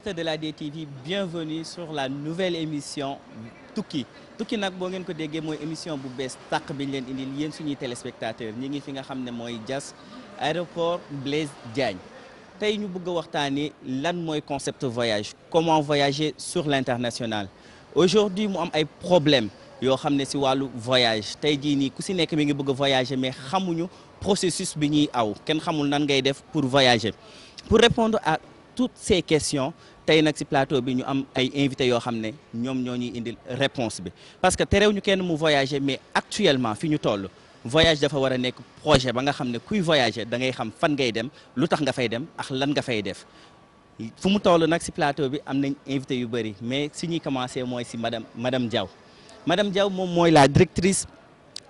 De la DTV, bienvenue sur la nouvelle émission Tukki Tukki nag boo ngeen ko déggee mooy émission bu bees tàq bi ñu leen indil yéen suñuy téléspectateurs ñi ngi fi nga xam ne mooy Diass aéroport Blaise Diagne tey ñu bëgg a waxtaanee lan mooy concept voyage comment voyager sur l'international. Aujourd'hui mu am ay problèmes yoo xam ne si wàllu voyage tey jii nii ku si nekk mi ngi bëgg a voyager mais xamuñu processus bi ñuy aw kenn xamul nan ngay def pour voyager. Pour répondre à toutes ces questions tey nag ci plateau bi ñu am ay invités yoo xam ne ñoom ñoo ñuy indil réponse bi parce que terew ñu kenn mu voyager mais actuellement fi ñu toll voyage dafa war a nekk projet ba nga xam ne kuy voyager da ngay xam fan ngay dem lu tax nga fay dem ak lan nga fay def fu mu toll nag ci plateau bi am nañ invité yu bëri mais si ñuy commencer mooy ci madame Diaw madame Diaw moom mooy la directrice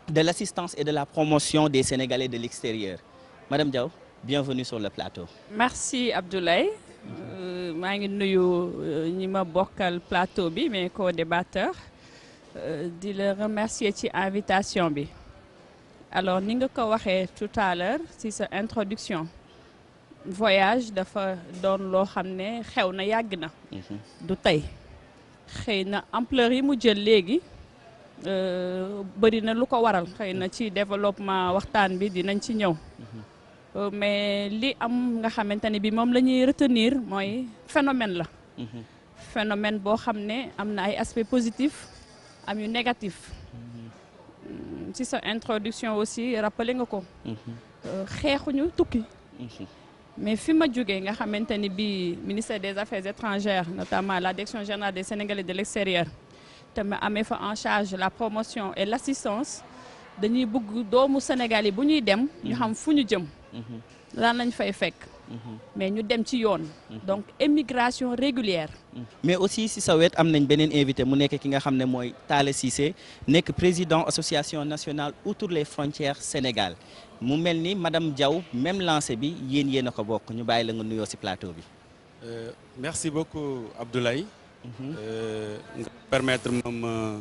de l'assistance et de la promotion des Sénégalais de l'extérieur madame Diaw bienvenue sur le plateau. Merci Abdoulaye. maa ngi nuyu ñi ma bokkal plateau bi mes co-débatteurs di la remercier ci invitation bi alors ni nga ko waxee tout à l'heure ci sa introduction voyage dafa doon loo xam ne xew na yàgg na du tey xëy na ampleur yi mu jël léegi bëri na lu ko waral xëy na ci développement waxtaan bi dinañ ci ñëw mais li am nga xamante ne bi moom la ñuy retenir mooy phénomène la phénomène boo xam ne am na ay aspects positifs am yu négatifs ci sa introduction aussi rappelé nga ko xeexuñu tukki mais fi ma jógee nga xamante ni bi ministère des Affaires étrangères notamment la direction générale des Sénégalais de l'extérieur te ma amee fa en charge la promotion et l'assistance dañuy bëgg doomu Sénégal yi bu ñuy dem ñu xam fu ñu jëm lan lañ fay fekk mais ñu dem ci yoon donc émigration régulière mais aussi si sa wet am nañ beneen invité mu nekk ki nga xam ne mooy Talla Cissé nekk président association nationale outre les frontières Sénégal mu mel ni madame Diaw même lancé bi yéen a ko bokk ñu bàyyi la nga nuyoo si plateau bi merci beaucoup Abdoulaye nga permettre ma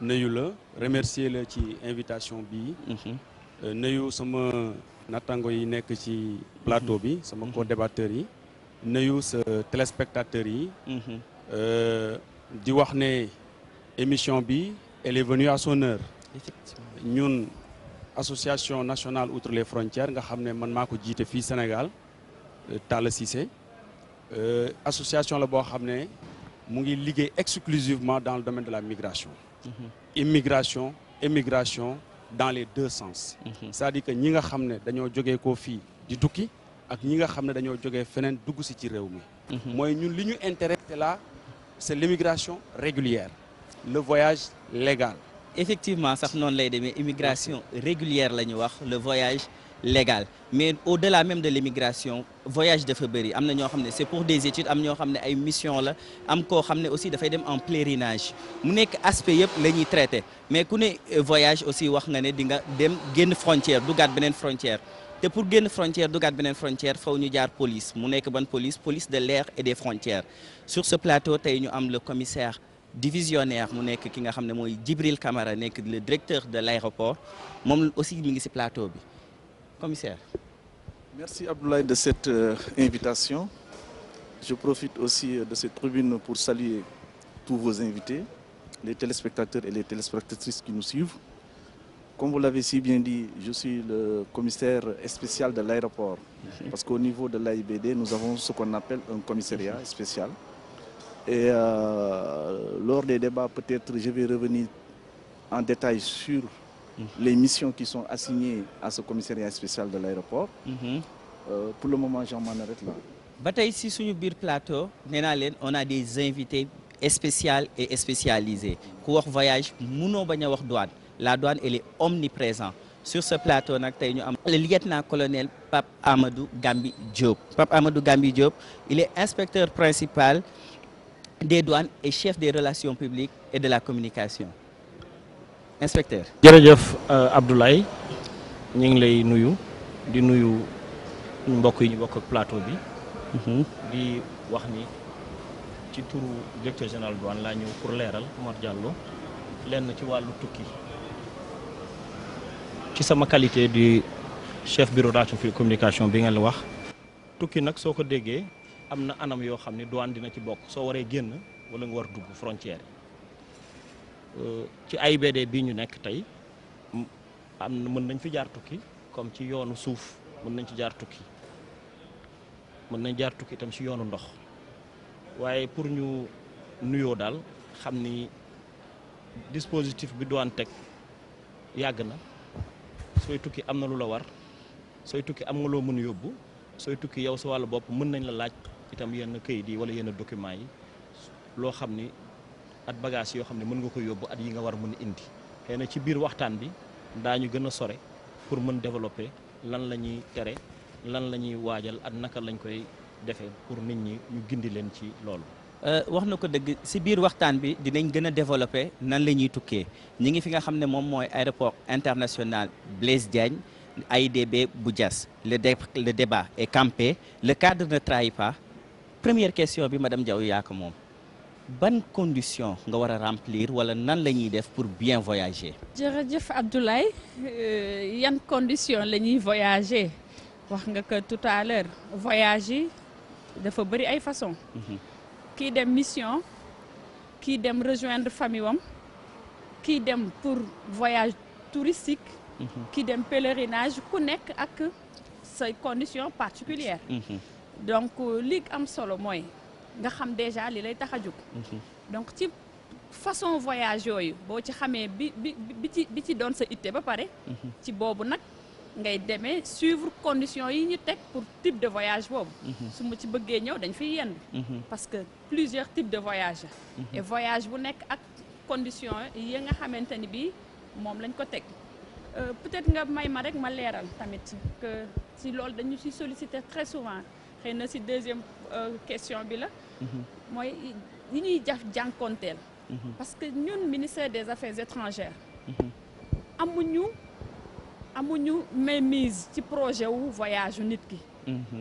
nuyu la remercier la ci invitation bi nuyu sama nattango yi nekk ci plateau bi sama co-débatteurs yi nuyu sa téléspectateurs yi di wax ne émission bi elle est venue à son heure ñun association nationale outre les frontières nga xam ne man maa ko jiite fii Sénégal Talla Cissé association la boo xam ne mu ngi liggéey exclusivement dans le domaine de la migration immigration émigration dans les deux sens c'est-à-dire que ñi nga xam ne dañoo jógee koo fii di tukki ak ñi nga xam ne dañoo jógee feneen dugg si ci réew mi mooy ñun li ñu intéressé là c'est l'immigration régulière le voyage légal effectivement sax noonu lay demee immigration régulière la ñu wax le voyage légal mais au-delà même de l'immigration voyage dafa bëri am na ñoo xam ne c'est pour des études am ñoo xam ne ay mission la am koo xam ne aussi dafay dem en pèlerinage mu nekk aspect yëpp la ñuy traité mais ku ne voyage aussi wax nga ne di nga dem génn frontière dugaat beneen frontière te pour génn frontière dugaat beneen frontière faw ñu jaar police mu nekk ban police de l'air et des frontières sur ce plateau tey ñu am le commissaire divisionnaire mu nekk ki nga xam ne mooy Djibril Camara nekk le directeur de l'aéroport moom aussi mi ngi ci plateau bi commissaire. Merci Abdoulaye de cette invitation. Je profite aussi de cette tribune pour saluer tous vos invités, les téléspectateurs et les téléspectatrices qui nous suivent. Comme vous l'avez si bien dit, je suis le commissaire spécial de l'aéroport. Parce qu'au niveau de l'AIBD, nous avons ce qu'on appelle un commissariat spécial. Et lors des débats, peut-être je vais revenir en détail sur les missions qui sont assignées à ce commissariat spécial de l'aéroport. Pour le moment, j'en m'en arrête là. ba tey si suñu biir plateau nee naa leen on a des invités spéciaux et spécialisés ku wax voyage munoo bañ a wax douane la douane elle est omniprésente sur ce plateau nag tey ñu am le lieutenant-colonel Pape Amadou Gambi Diop. Pape Amadou Gambi Diop il est inspecteur principal des douanes et chef des relations publiques et de la communication. Inspecteur. jërëjëf Abdoulaye ñu ngi lay nuyu di nuyu mbokk yi ñu bokk ak plateau bi. di wax ni ci turu directeur général douane laa ñëw pour leeral Mor Diallo lenn ci wàllu tukki ci sama qualité di chef bureau relation publique communication bi ngeen la wax tukki nag soo ko déggee am na anam yoo xam ne douane dina ci bokk soo waree génn wala nga war dugg frontière ci AIBD bii ñu nekk tey am na mën nañ fi jaar tukki comme ci yoonu suuf mën nañ ci jaar tukki mën nañ jaar tukki itam ci yoonu ndox waaye pour ñu nuyoo daal xam ni dispositif bi douane teg yàgg na sooy tukki am na lu la war sooy tukki am nga loo mën yóbbu sooy tukki yow sa wàllu bopp mën nañ la laaj itam yenn këyit yi wala yenn documents yi loo xam ni at bagage yoo xam ne mën nga ko yóbbu at yi nga war mën a indi xëy na ci biir waxtaan bi daañu gën a sore pour mën développer lan la ñuy tere lan la ñuy waajal ak naka lañ koy defee pour nit ñi ñu gindi leen ci loolu. wax na ko dëgg si biir waxtaan bi dinañ gën a développer nan la ñuy tukkee ñi ngi fi nga xam ne moom mooy aéroport international Blaise Diagne AIBD bu Diass le débat est campé le cadre ne trahit pas. Première question bi madame Diaw yaa ko moom ban condition nga war a remplir wala nan la ñuy def pour bien voyager. jërëjëf Abdoulaye yan condition la ñuy voyager wax nga ko tout à l'heure voyage yi dafa bëri ay façon kii dem mission kii dem rejoindre famille wam kii dem pour voyage touristique kii dem pèlerinage ku nekk ak say conditions particulières donc li am solo mooy nga xam déjà li lay tax a jóg donc ci façon voyage yooyu boo ci xamee bi ci doon sa itte ba pare ci boobu nag ngay demee suivre conditions yi ñu teg pour type de voyage boobu su ma ci bëggee ñëw dañ fiy yendu parce que plusieurs types de voyage et voyage bu nekk ak conditions yi nga xamante ni bii moom lañ ko teg peut-être nga may ma rek ma leeral tamit que si loolu dañu si solliciter très souvent xëy na si deuxième question bi la mooy yi ñuy jànkonteel parce que ñun ministère des affaires étrangères amuñu mainmise ci projet wu voyage yu nit ki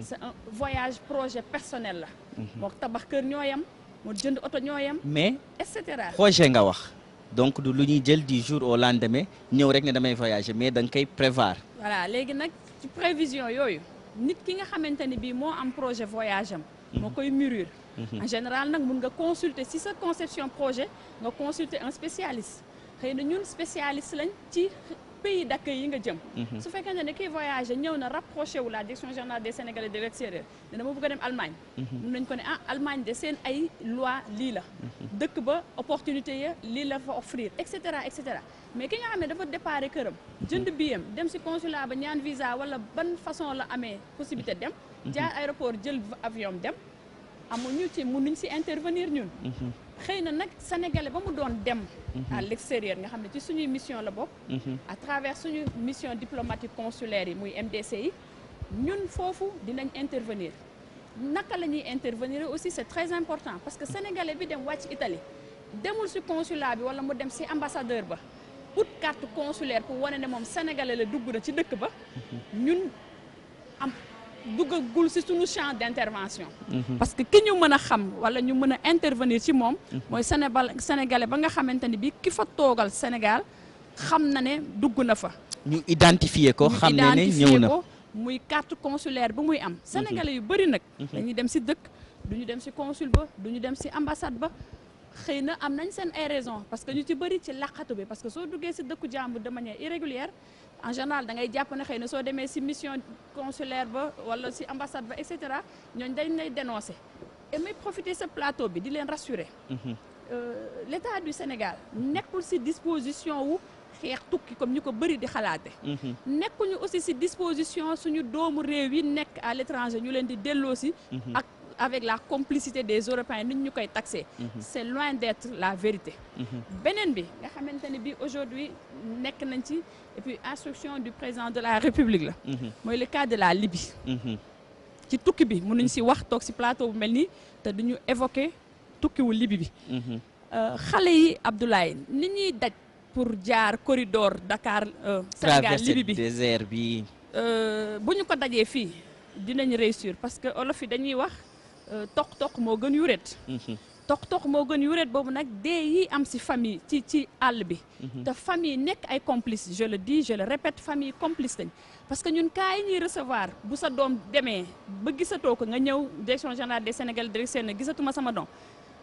c'est un voyage projet personnel la moo tabax kër ñoo yem moo jënd oto ñoo yem mais et cetera projet nga wax donc du lu ñuy jël du jour au lendemain ñëw rek ne damay voyager mais da nga koy prévoir voilà léegi nag ci prévision yooyu nit ki nga xamante ni bii moo am projet voyage am moo koy mûrir en général nag mun nga consulter si sa conception projet nga consulter un spécialiste xëy na ñun spécialiste lañ ci pays d'accueil yi nga jëm su fekkente ne kii voyagé ñëw na rapproché wu la direction générale des Sénégalais de l'extérieur ne dama bëgg a dem Allemagne mun nañ ko ne Allemagne de seen ay loi lii la dëkk ba opportunité ya lii la fa offrir et cetera mais ki nga xam ne dafa déparé këram jënd biyam dem si consulat ba ñaan visa wala ban façon la amee possibilité dem jaar aéroport jël avion dem amuñu ci mënuñ si intervenir ñun xëy na nag sénégalais ba mu doon dem à l'extérieur nga xam ne ci suñuy mission la bokk à travers suñu mission diplomatique consulaire yi muy MDC yi ñun foofu dinañ intervenir naka la ñuy intervenir aussi c'est très important parce que sénégalais bi dem wàcc Italie demul si consulat bi wala mu dem si ambassadeur ba ut carte consulaire pour wane ne moom sénégalais la dugg na ci dëkk ba ñun am duggagul ci suñu champ d'intervention parce que ki ñu mën a xam wala ñu mën a intervenir ci moom mooy sénégalais ba nga xamante ni bi ki fa toogal Sénégal xam na ne dugg na fa ñu identifier ko xam ne ne ñëw na muy carte consulaire bu muy am sénégalais yu bëri nag dañuy dem ci dëkk duñu dem ci consul ba duñu dem ci ambassade ba xëy na am nañ seen ay raisons parce que ñu ci bëri ci laqatu bi parce que soo duggee ci dëkku jàmbur de manière irrégulière en général da ngay jàpp ne xëy na soo demee ci mission consulaire ba wala ci ambassade ba et cetera ñooñu dañ lay dénoncer et may profiter ce plateau bi di leen rassurer l'État du Sénégal nekkul ci disposition wu xeex tukki comme ñu ko bëri di xalaate nekkuñu aussi ci disposition suñu doomu réew yi nekk à l'étranger ñu leen di delloosi ak avec la complicité des Européens nit ñu koy taxé c'est loin d'être la vérité beneen bi nga xamante ne bi aujourd'hui nekk nañ ci et puis instruction du président de la République la mooy le cas de la Libye ci tukki bi mënuñ ci wax toog ci plateau bu mel nii te duñu évoquer tukkiwu Libye bi xale yi Abdoulaye ni ñuy daj pour jaar corridor Dakar Sénégal Libye bi désert bi bu ñu ko dajee fii dinañ réussir parce que olof yi dañuy wax toq moo gën yuret tox moo gën yuréet boobu nag dee yi am ci famille ci àll bi te famille nekk ay complice je le dis je le répète famille complice lañ parce que ñun cas yi ñuy recevoir bu sa doom demee ba gisatoo ko nga ñëw direction générale des Sénégalais direction ne gisatuma sama doom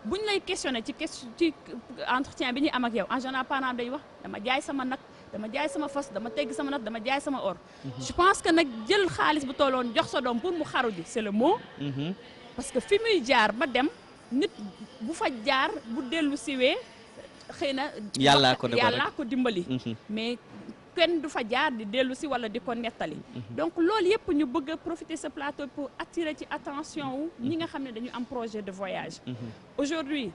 bu ñu lay questionné ci entretien bi ñuy am ak yow en général parent day wax dama jaay sama nag dama jaay sama fas dama tegg sama nag dama jaay sama or je pense que nag jël xaalis bu tolloon jox sa doom pour mu xaru ji c'est le mot parce que fi muy jaar ba dem nit bu fa jaar bu dellu siwee xëy na yàllaa ko dimbali mais kenn du fa jaar di dellu si wala di ko nettali donc loolu yëpp ñu bëgg a profiter ce plateau pour attirer ci attention wu ñi nga xam ne dañu am projet de voyage aujourd'hui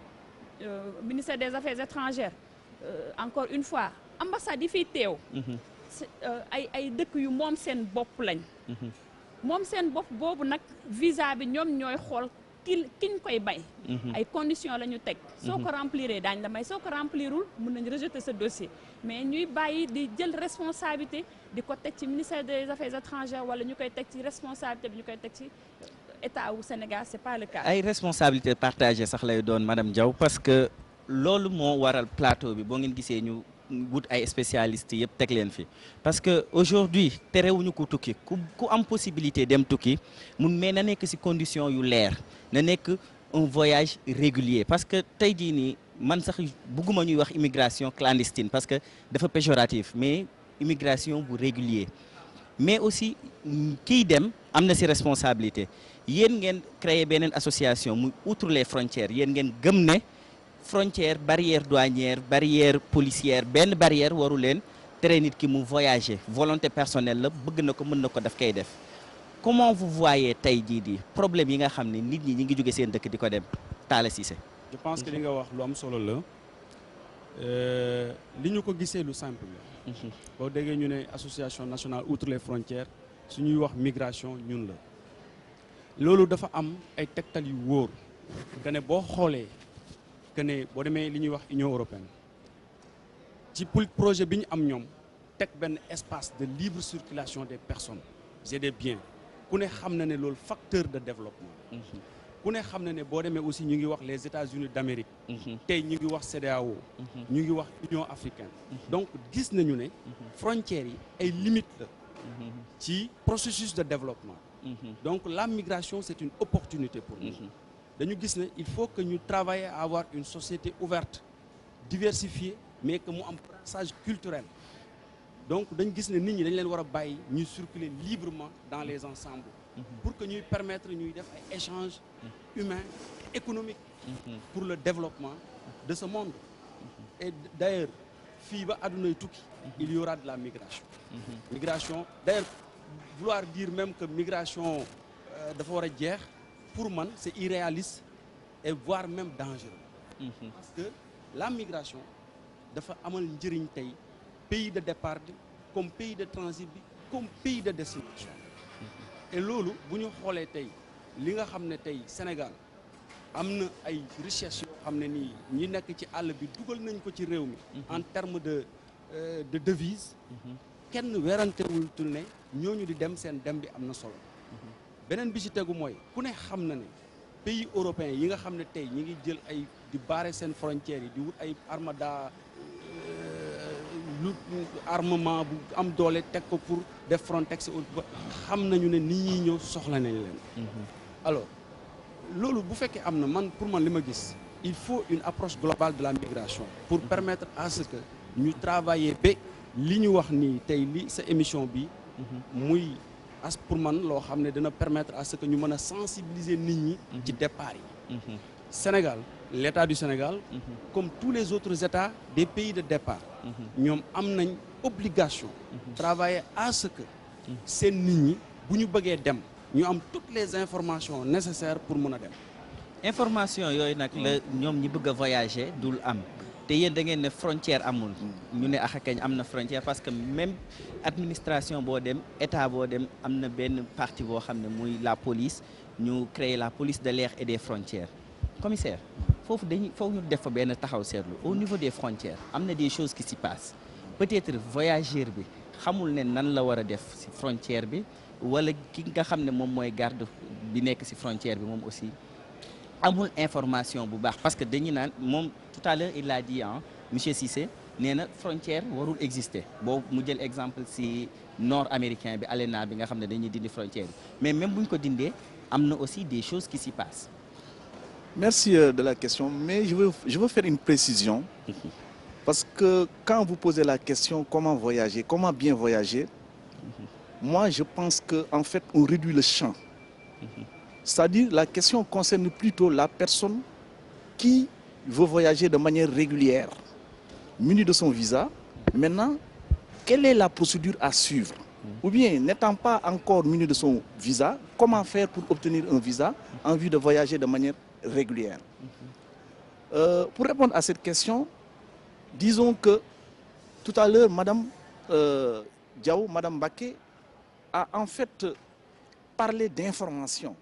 ministère des affaires étrangères encore une fois ambassade yi fiy teew ay dëkk yu moom seen bopp lañ moom seen bopp boobu nag visa bi ñoom ñooy xool kiñ koy bay ay conditions la ñu teg soo ko rempliré daañ la may soo ko remplirul mën nañ rejeter ce dossier mais ñuy bàyyi di jël responsabilité di ko teg ci ministère des affaires étrangères wala ñu koy teg ci responsabilité bi ñu koy teg ci état wu Sénégal c'est pas le cas. ay responsabilité partagée sax lay doon madame Diaw parce que loolu moo waral plateau bi boo ngeen gisee ñu wut ay spécialistes yëpp teg leen fi parce que aujourd'hui terewuñu ko tukki ku am possibilité dem tukki mais na nekk ci condition yu leer na nekk un voyage régulier parce que tey jii nii man sax bëgguma ñuy wax immigration clandestine parce que dafa péjoratif mais immigration bu régulier mais aussi kiy dem am na ci responsabilité yéen ngeen créer beneen association muy outre les frontières yéen ngeen gëm ne frontière barrière douanière barrière policière benn barrière waru leen tere nit ki mu voyager volonté personnelle la bëgg na ko mën na ko daf koy def comment vous voyez tey jii di problème yi nga xam ne nit ñi ngi jóge seen dëkk di ko dem Talla Cissé. je pense que li nga wax lu am solo la li ñu ko gisee lu simple la boo déggee ñu ne association nationale outre les frontières su ñuy wax migration ñun la loolu dafa am ay tegtal yu wóor que ne boo xoolee que ne boo demee li ñuy wax Union européenne ci projet bi ñu am ñoom teg benn espace de libre circulation des personnes et des biens ku ne xam na ne loolu facteur de développement ku ne xam na ne boo demee aussi ñu ngi wax les États-Unis d'Amérique tey ñu ngi wax CEDEAO ñu ngi wax Union africaine donc gis nañu ne frontières yi ay limites la ci processus de développement donc la migration c'est une opportunité pour nous dañu gis ne il faut que ñu travailler à avoir une société ouverte diversifiée mais que mu am brassage culturel donc dañu gis ne nit ñi dañ leen war a bàyyi ñuy circuler librement dans les ensembles pour que ñuy permettre ñuy def ay échanges humains économiques pour le développement de ce monde et d'ailleurs fii ba àddunay tukki il y aura de la migration d'ailleurs vouloir dire même que migration dafa war a jeex pour man c'est irréaliste et voire même dangereux parce que la migration dafa amal njëriñ tey pays de départ bi comme pays de transit bi comme pays de destination et loolu bu ñu xoolee tey li nga xam ne tey Sénégal am na ay richesses yoo xam ne nii ñi nekk ci àll bi dugal nañ ko ci réew mi en termes de devise kenn werantewul tul ne ñooñu di dem seen dem bi am na solo beneen bi ci tegu mooy ku ne xam na ne pays européens yi nga xam ne tey ñi ngi jël ay di barrer seen frontières yi di wut ay armada lu armement bu am doole teg ko pour def Frontex xam nañu ne nit ñi ñëw soxla nañ leen alors loolu bu fekkee am na pour man li ma gis il faut une approche globale de la migration pour permettre à ce que ñu travailler ba li ñu wax nii tey li sa émission bi muy pour man loo xam ne dina permettre à ce que ñu mën a sensibiliser nit ñi ci départ yi Sénégal l'État du Sénégal comme tous les autres États des pays de départ ñoom am nañ obligation travailler à ce que seen nit ñi bu ñu bëggee dem ñu am toutes les informations nécessaires pour mën a dem information yooyu nag la ñoom ñi bëgg a voyager dul am te yéen da ngeen ne frontière amul ñu ne axakañ am na frontière parce que même administration boo dem état boo dem am na benn partie boo xam ne muy la police ñu créer la police de l'air et des frontières commissaire foofu ñu def fa benn taxaw seetlu au niveau des frontières am na des choses qui s'y passent peut-être voyageur bi xamul ne nan la war a def ci frontière bi wala ki nga xam ne moom mooy garde bi nekk ci frontière bi moom aussi amul information bu baax parce que dañu naan moom tout à l'heure il l'a dit monsieur Cissé nee na frontière warul exister boobu mu jël exemple si nord américain bi ALENA bi nga xam ne dañuy dindi frontière bi mais même bu ñu ko dindee am na aussi des choses qui s'y passent. Merci de la question, mais je veux faire une précision. Parce que quand vous posez la question comment voyager, comment bien voyager, moi je pense qu'en fait on réduit le champ. C'est-à-dire la question concerne plutôt la personne qui veut voyager de manière régulière, munie de son visa. Maintenant, quelle est la procédure à suivre? Ou bien, n'étant pas encore muni de son visa, comment faire pour obtenir un visa en vue de voyager de manière régulière? Pour répondre à cette question, disons que tout à l'heure, Madame Diaw, Madame Baké, a en fait parlé d'information.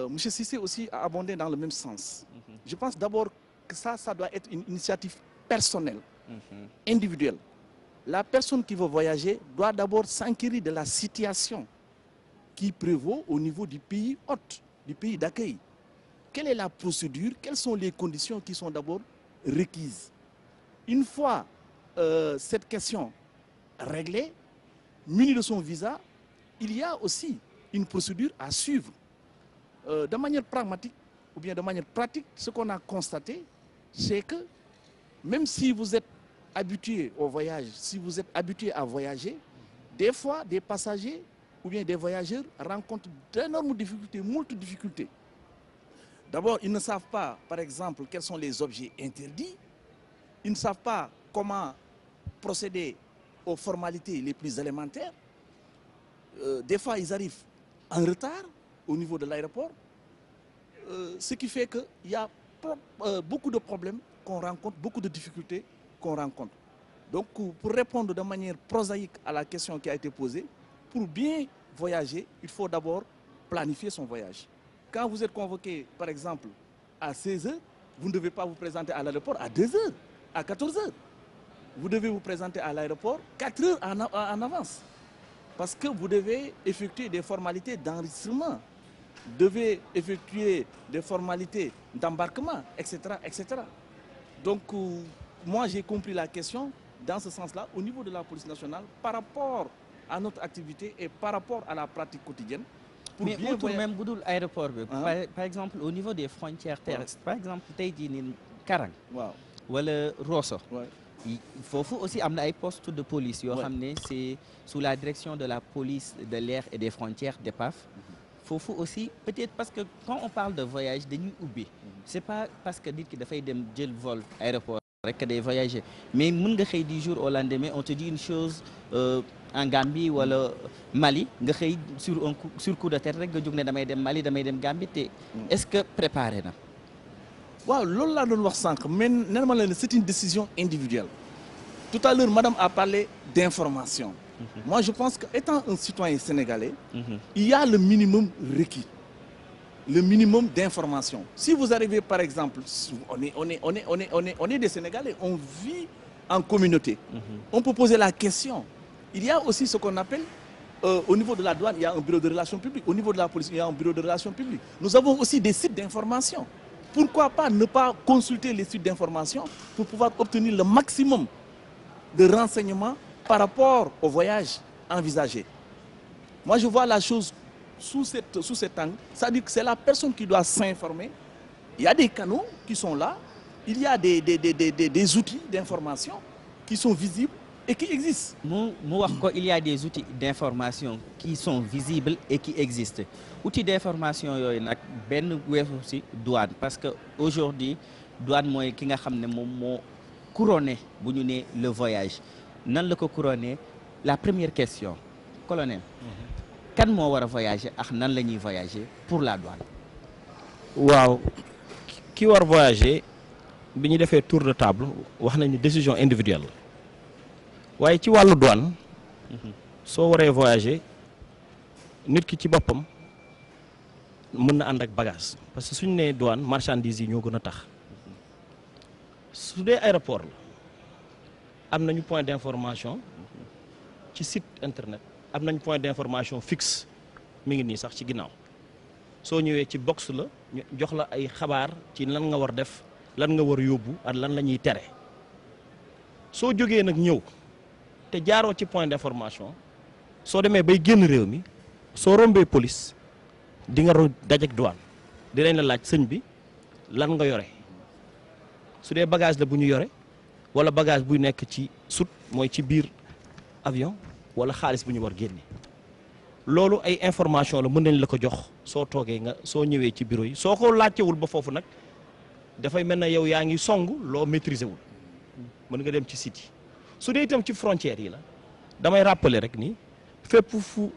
Monsieur Cissé aussi a abondé dans le même sens. Je pense d'abord que ça doit être une initiative personnelle, individuelle. La personne qui veut voyager doit d'abord s'enquérir de la situation qui prévaut au niveau du pays hôte, du pays d'accueil. Quelle est la procédure? Quelles sont les conditions qui sont d'abord requises? Une fois cette question réglée, muni de son visa, il y a aussi une procédure à suivre. De manière pragmatique ou bien de manière pratique, ce qu'on a constaté, c'est que même si vous êtes habitué au voyage, si vous êtes habitué à voyager, des fois des passagers ou bien des voyageurs rencontrent d'énormes difficultés, multiples difficultés. D'abord, ils ne savent pas, par exemple, quels sont les objets interdits. Ils ne savent pas comment procéder aux formalités les plus élémentaires. Des fois, ils arrivent en retard au niveau de l'aéroport. Ce qui fait qu'il y a beaucoup de problèmes qu'on rencontre, beaucoup de difficultés qu'on rencontre. Donc, pour répondre de manière prosaïque à la question qui a été posée, pour bien voyager, il faut d'abord planifier son voyage. Quand vous êtes convoqué, par exemple, à 16 h, vous ne devez pas vous présenter à l'aéroport à 2 h, à 14 h. Vous devez vous présenter à l'aéroport 4 h en avance. Parce que vous devez effectuer des formalités d'enregistrement, vous devez effectuer des formalités d'embarquement, etc., etc. Donc, moi, j'ai compris la question dans ce sens-là, au niveau de la police nationale, par rapport à notre activité et par rapport à la pratique quotidienne. Mais outre même Boudoul aéroport, par exemple, au niveau des frontières terrestres, par exemple, Karang, ou le Rosso, il faut aussi amener un poste de police. C'est sous la direction de la police de l'air et des frontières d'EPAF. Il faut aussi, peut-être parce que quand on parle de voyage, de nuit oublié, c'est pas parce que dit qu'il a fait des vol aéroport que des voyager. Mais du jour au lendemain, on te dit une chose en Gambie ou au Mali, sur coup de terre, Mali, Gambie, est-ce que préparé na? C'est une décision individuelle. Tout à l'heure, madame a parlé d'information. Moi, je pense qu'étant un citoyen sénégalais, il y a le minimum requis, le minimum d'information. Si vous arrivez, par exemple, on est des Sénégalais, on vit en communauté. On peut poser la question. Il y a aussi ce qu'on appelle, au niveau de la douane, il y a un bureau de relations publiques. Au niveau de la police, il y a un bureau de relations publiques. Nous avons aussi des sites d'information. Pourquoi pas ne pas consulter les sites d'information pour pouvoir obtenir le maximum de renseignements par rapport au voyage envisagé? Moi, je vois la chose sous cet angle. C'est-à-dire que c'est la personne qui doit s'informer. Il y a des canaux qui sont là. Il y a des outils d'information qui sont visibles et qui existent. Il y a des outils d'information qui sont visibles et qui existent. Outils d'information, il y a aussi douane. Parce qu'aujourd'hui, douane, c'est qui a couronné le voyage. Nan le couronné, la première question, colonel, quand on va voyager, nan lañuy voyager pour la douane? Waaw, ki war voyager, biñu défé tour de table, wax nañu décision individuelle. Waye ci walu douane, so waré voyager, nit ki ci bopam mën na and ak bagage parce que suñu né douane marchandise yi ñoo gëna tax. Su dé aéroport la, am nañu point d'information ci site internet, am nañu point d'information fixe mi ngi nii sax ci ginnaaw soo ñëwee ci box la ñu jox la ay xabaar ci lan nga war def lan nga war yóbbu ak lan la ñuy tere soo jógee nag ñëw te jaaroo ci point d'information soo demee bay génn réew mi soo rombee police di nga dajeek douane dinañ la laaj sëñ bi lan nga yore su dee bagage la bu ñu yore wala bagage buy nekk ci soute mooy ci biir avion wala xaalis bu ñu war génne loolu ay information la mën nañ la ko jox soo toogee nga soo ñëwee ci bureau yi soo ko laajtewul ba foofu nag dafay mel na yow yaa ngi song loo maîtriser wul mën nga dem ci site yi su dee itam ci frontières yi la damay rappeler rek ni fépp fu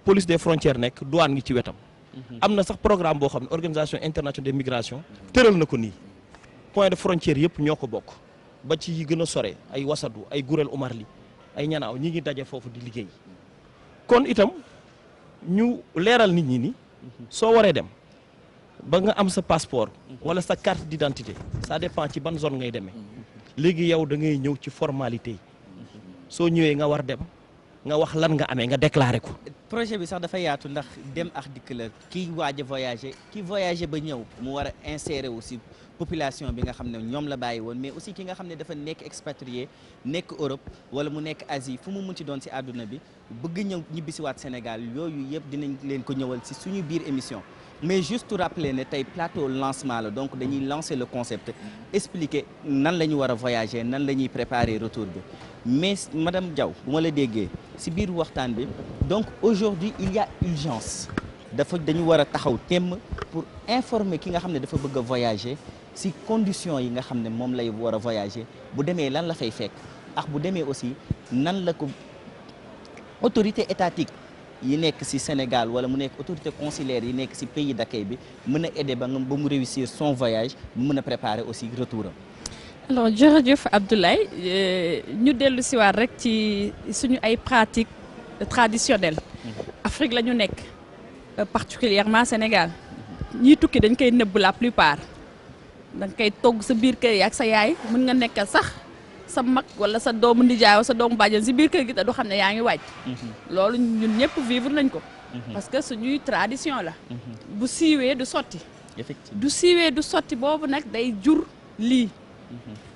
police des frontières nekk douane ngi ci wetam. am na sax programme boo xam ne organisation internationale des migrations tëral na ko nii point de frontière yëpp ñoo ko bokk ba ci yi gën a sore ay Wasadu ay Gurel Umarli ay ñanaaw ñi ngi daje foofu di liggéey kon itam ñu leeral nit ñi ni soo waree dem ba nga am sa passeport wala sa carte d'identité ça dépend ci ban zone ngay demee léegi yow da ngay ñëw ci formalité yi soo ñëwee nga war dem nga wax lan nga amee nga déclaré ko. projet bi sax dafa yaatu ndax dem ak dikk la kiy waaj a voyager ki voyager ba ñëw mu war a insérer aussi population bi nga xam ne ñoom la bàyyi woon mais aussi ki nga xam ne dafa nekk expatrié nekk Europe wala mu nekk Asie fu mu mun ci doon si àdduna bi bëgg ñëw ñibbisiwaat Sénégal yooyu yëpp dinañ leen ko ñëwal si suñu biir émission mais juste rappeler ne tey plateau lancement la donc dañuy lancer le concept expliquer nan la ñu war a voyager nan la ñuy préparer retour bi mais madame Diaw bu ma la déggee si biir waxtaan bi donc aujourd'hui il y a urgence dañu war a taxaw temm pour informer ki nga xam ne dafa bëgg a voyager si conditions yi nga xam ne moom lay war a voyager bu demee lan la fay fekk ak bu demee aussi nan la ko autorité étatique yi nekk ci Sénégal wala mu nekk autorité consulaire yi nekk ci pays d'accueil bi mën a aider ba mu réussir son voyage mu mën a préparer aussi retour am. alors jërëjëf Abdoulaye ñu dellu si waat rek ci suñu ay pratiques traditionnelles. Afrique la ñu nekk particulièrement Sénégal ñiy tukki dañ koy nëbb la plupart da nga koy togg sa biir kër yi ak sa yaay mën nga nekkal sax sa mag wala sa doomu nijaay wala sa doomu bàjjen si biir kër gi te du xam ne yaa ngi waaj. loolu ñun ñëpp vivre nañ ko. parce que suñuy tradition la. bu siiwee du sotti. effectivement du siiwee du sotti boobu nag day jur lii.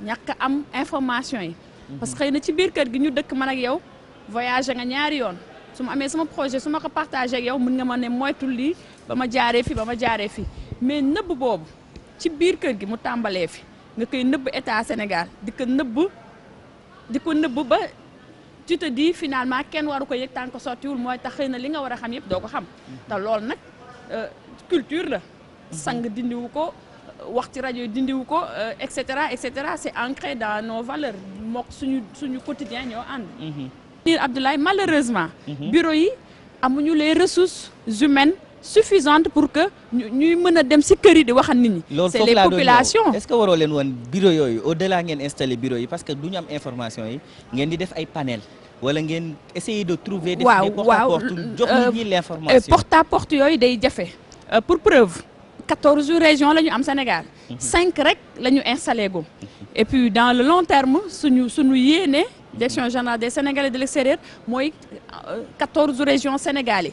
ñàkk am information yi. parce que xëy na ci biir kër gi ñu dëkk man ak yow voyagé nga ñaari yoon su ma amee sama projet su ma ko partagé ak yow mën nga ma ne moytul lii ba ma jaaree fi ba ma jaaree fi mais nëbb boobu ci biir kër gi mu tàmbalee fi nga koy nëbb état Sénégal di ko nëbb ba tu te dis finalement kenn waru ko yëg tànk ko sottiwul mooy tax xëy na li nga war a xam yëpp doo ko xam te loolu nag culture la sang dindiwu ko wax ci rajo yi dindiwu ko et cetera c'est ancré dans nos valeurs mook suñu quotidien ñoo ànd. Abdoulaye malheureusement. bureau yi amuñu les ressources humaines suffisantes pour que ñuy mën a dem ci kër yi di wax ak nit ñi. c'est les populations. est-ce que waroo leen woon bureau yooyu au-delà ngeen installer bureau yi parce que du ñu am information yi ngeen di def ay panel wala ngeen essayer de trouver. des porte-à-porte jox nit ñi l'information. porte-à-porte yooyu day jafe pour preuve. 14 régions la ñu am Sénégal 5 rek la ñu installé gum et puis dans le long terme suñu yéene direction générale des Sénégalais de l'extérieur mooy 14 régions sénégalais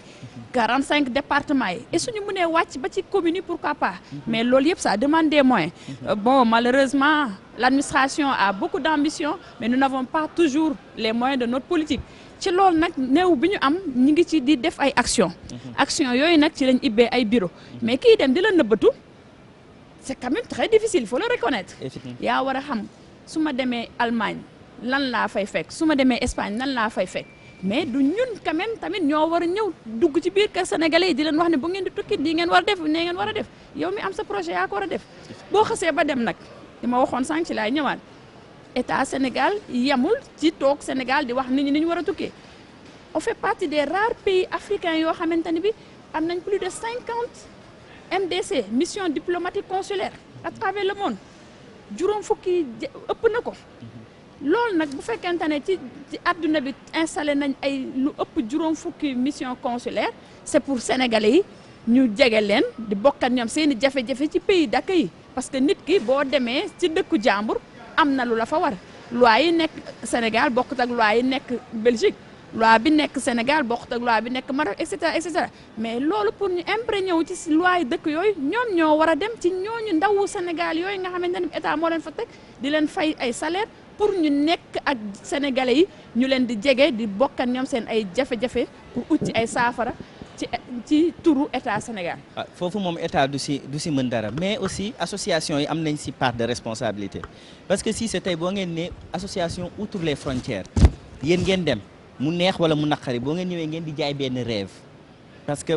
45 départements yi et suñu mënee wàcc ba ci communes yi pourquoi pas mais loolu yëpp ça demande des moyens bon malheureusement l'administration a beaucoup d'ambition mais nous n'avons pas toujours les moyens de notre politique ci loolu nag néew bi ñu am ñi ngi ci di def ay action yooyu nag ci lañ ibbee ay bureau mais kii dem di la nëbbatu c'est quand même très difficile il faut le reconnaître yaa war a xam su ma demee Allemagne lan laa fay fekk su ma demee Espagne lan laa fay fekk mais du ñun quand même tamit ñoo war a ñëw dugg ci biir kër sénégalais yi di leen wax ne bu ngeen di tukki nii ngeen war a def nee ngeen war a def yow mi am sa projet yaa ko war a def boo xasee ba dem nag li ma waxoon sànq ci laay ñëwaat État Sénégal yemul ci toog Sénégal di wax nit ñi ni ñu war a tukkee on fait partie des rares pays africains yoo xamante ni bi am nañ plus de 50 MDC mission diplomatique consulaire à travers le monde juróom fukki ëpp na ko loolu nag bu fekkente ne ci àdduna bi installé nañ ay lu ëpp juróom fukki mission consulaire c'est pour sénégalais yi ñu jege leen di bokkat ñoom seen i jafe-jafe ci pays d'accueil yi parce que nit ki boo demee ci dëkku jàmbur am na lu la fa war loi yi nekk Sénégal bokkut ak loi yi nekk Belgique loi bi nekk Sénégal bokkut ak loi bi nekk Maroc et cetera et cetera mais loolu pour ñu imprégné wu ci loi yi dëkk yooyu ñoom ñoo war a dem ci ñooñu ndawu Sénégal yooyu nga xamante ne état moo leen fa teg di leen fay ay salaire pour ñu nekk ak sénégalais yi ñu leen di jege di bokkan ñoom seen ay jafe-jafe pour ut ci ay saafara ci turu état Sénégal. foofu moom état du si mën dara mais aussi association yi am nañ si part de responsabilité parce que si c'est tey boo ngeen ne association outre les frontières yéen ngeen dem mu neex wala mu naqari boo ngeen ñëwee ngeen di jaay benn rêve parce que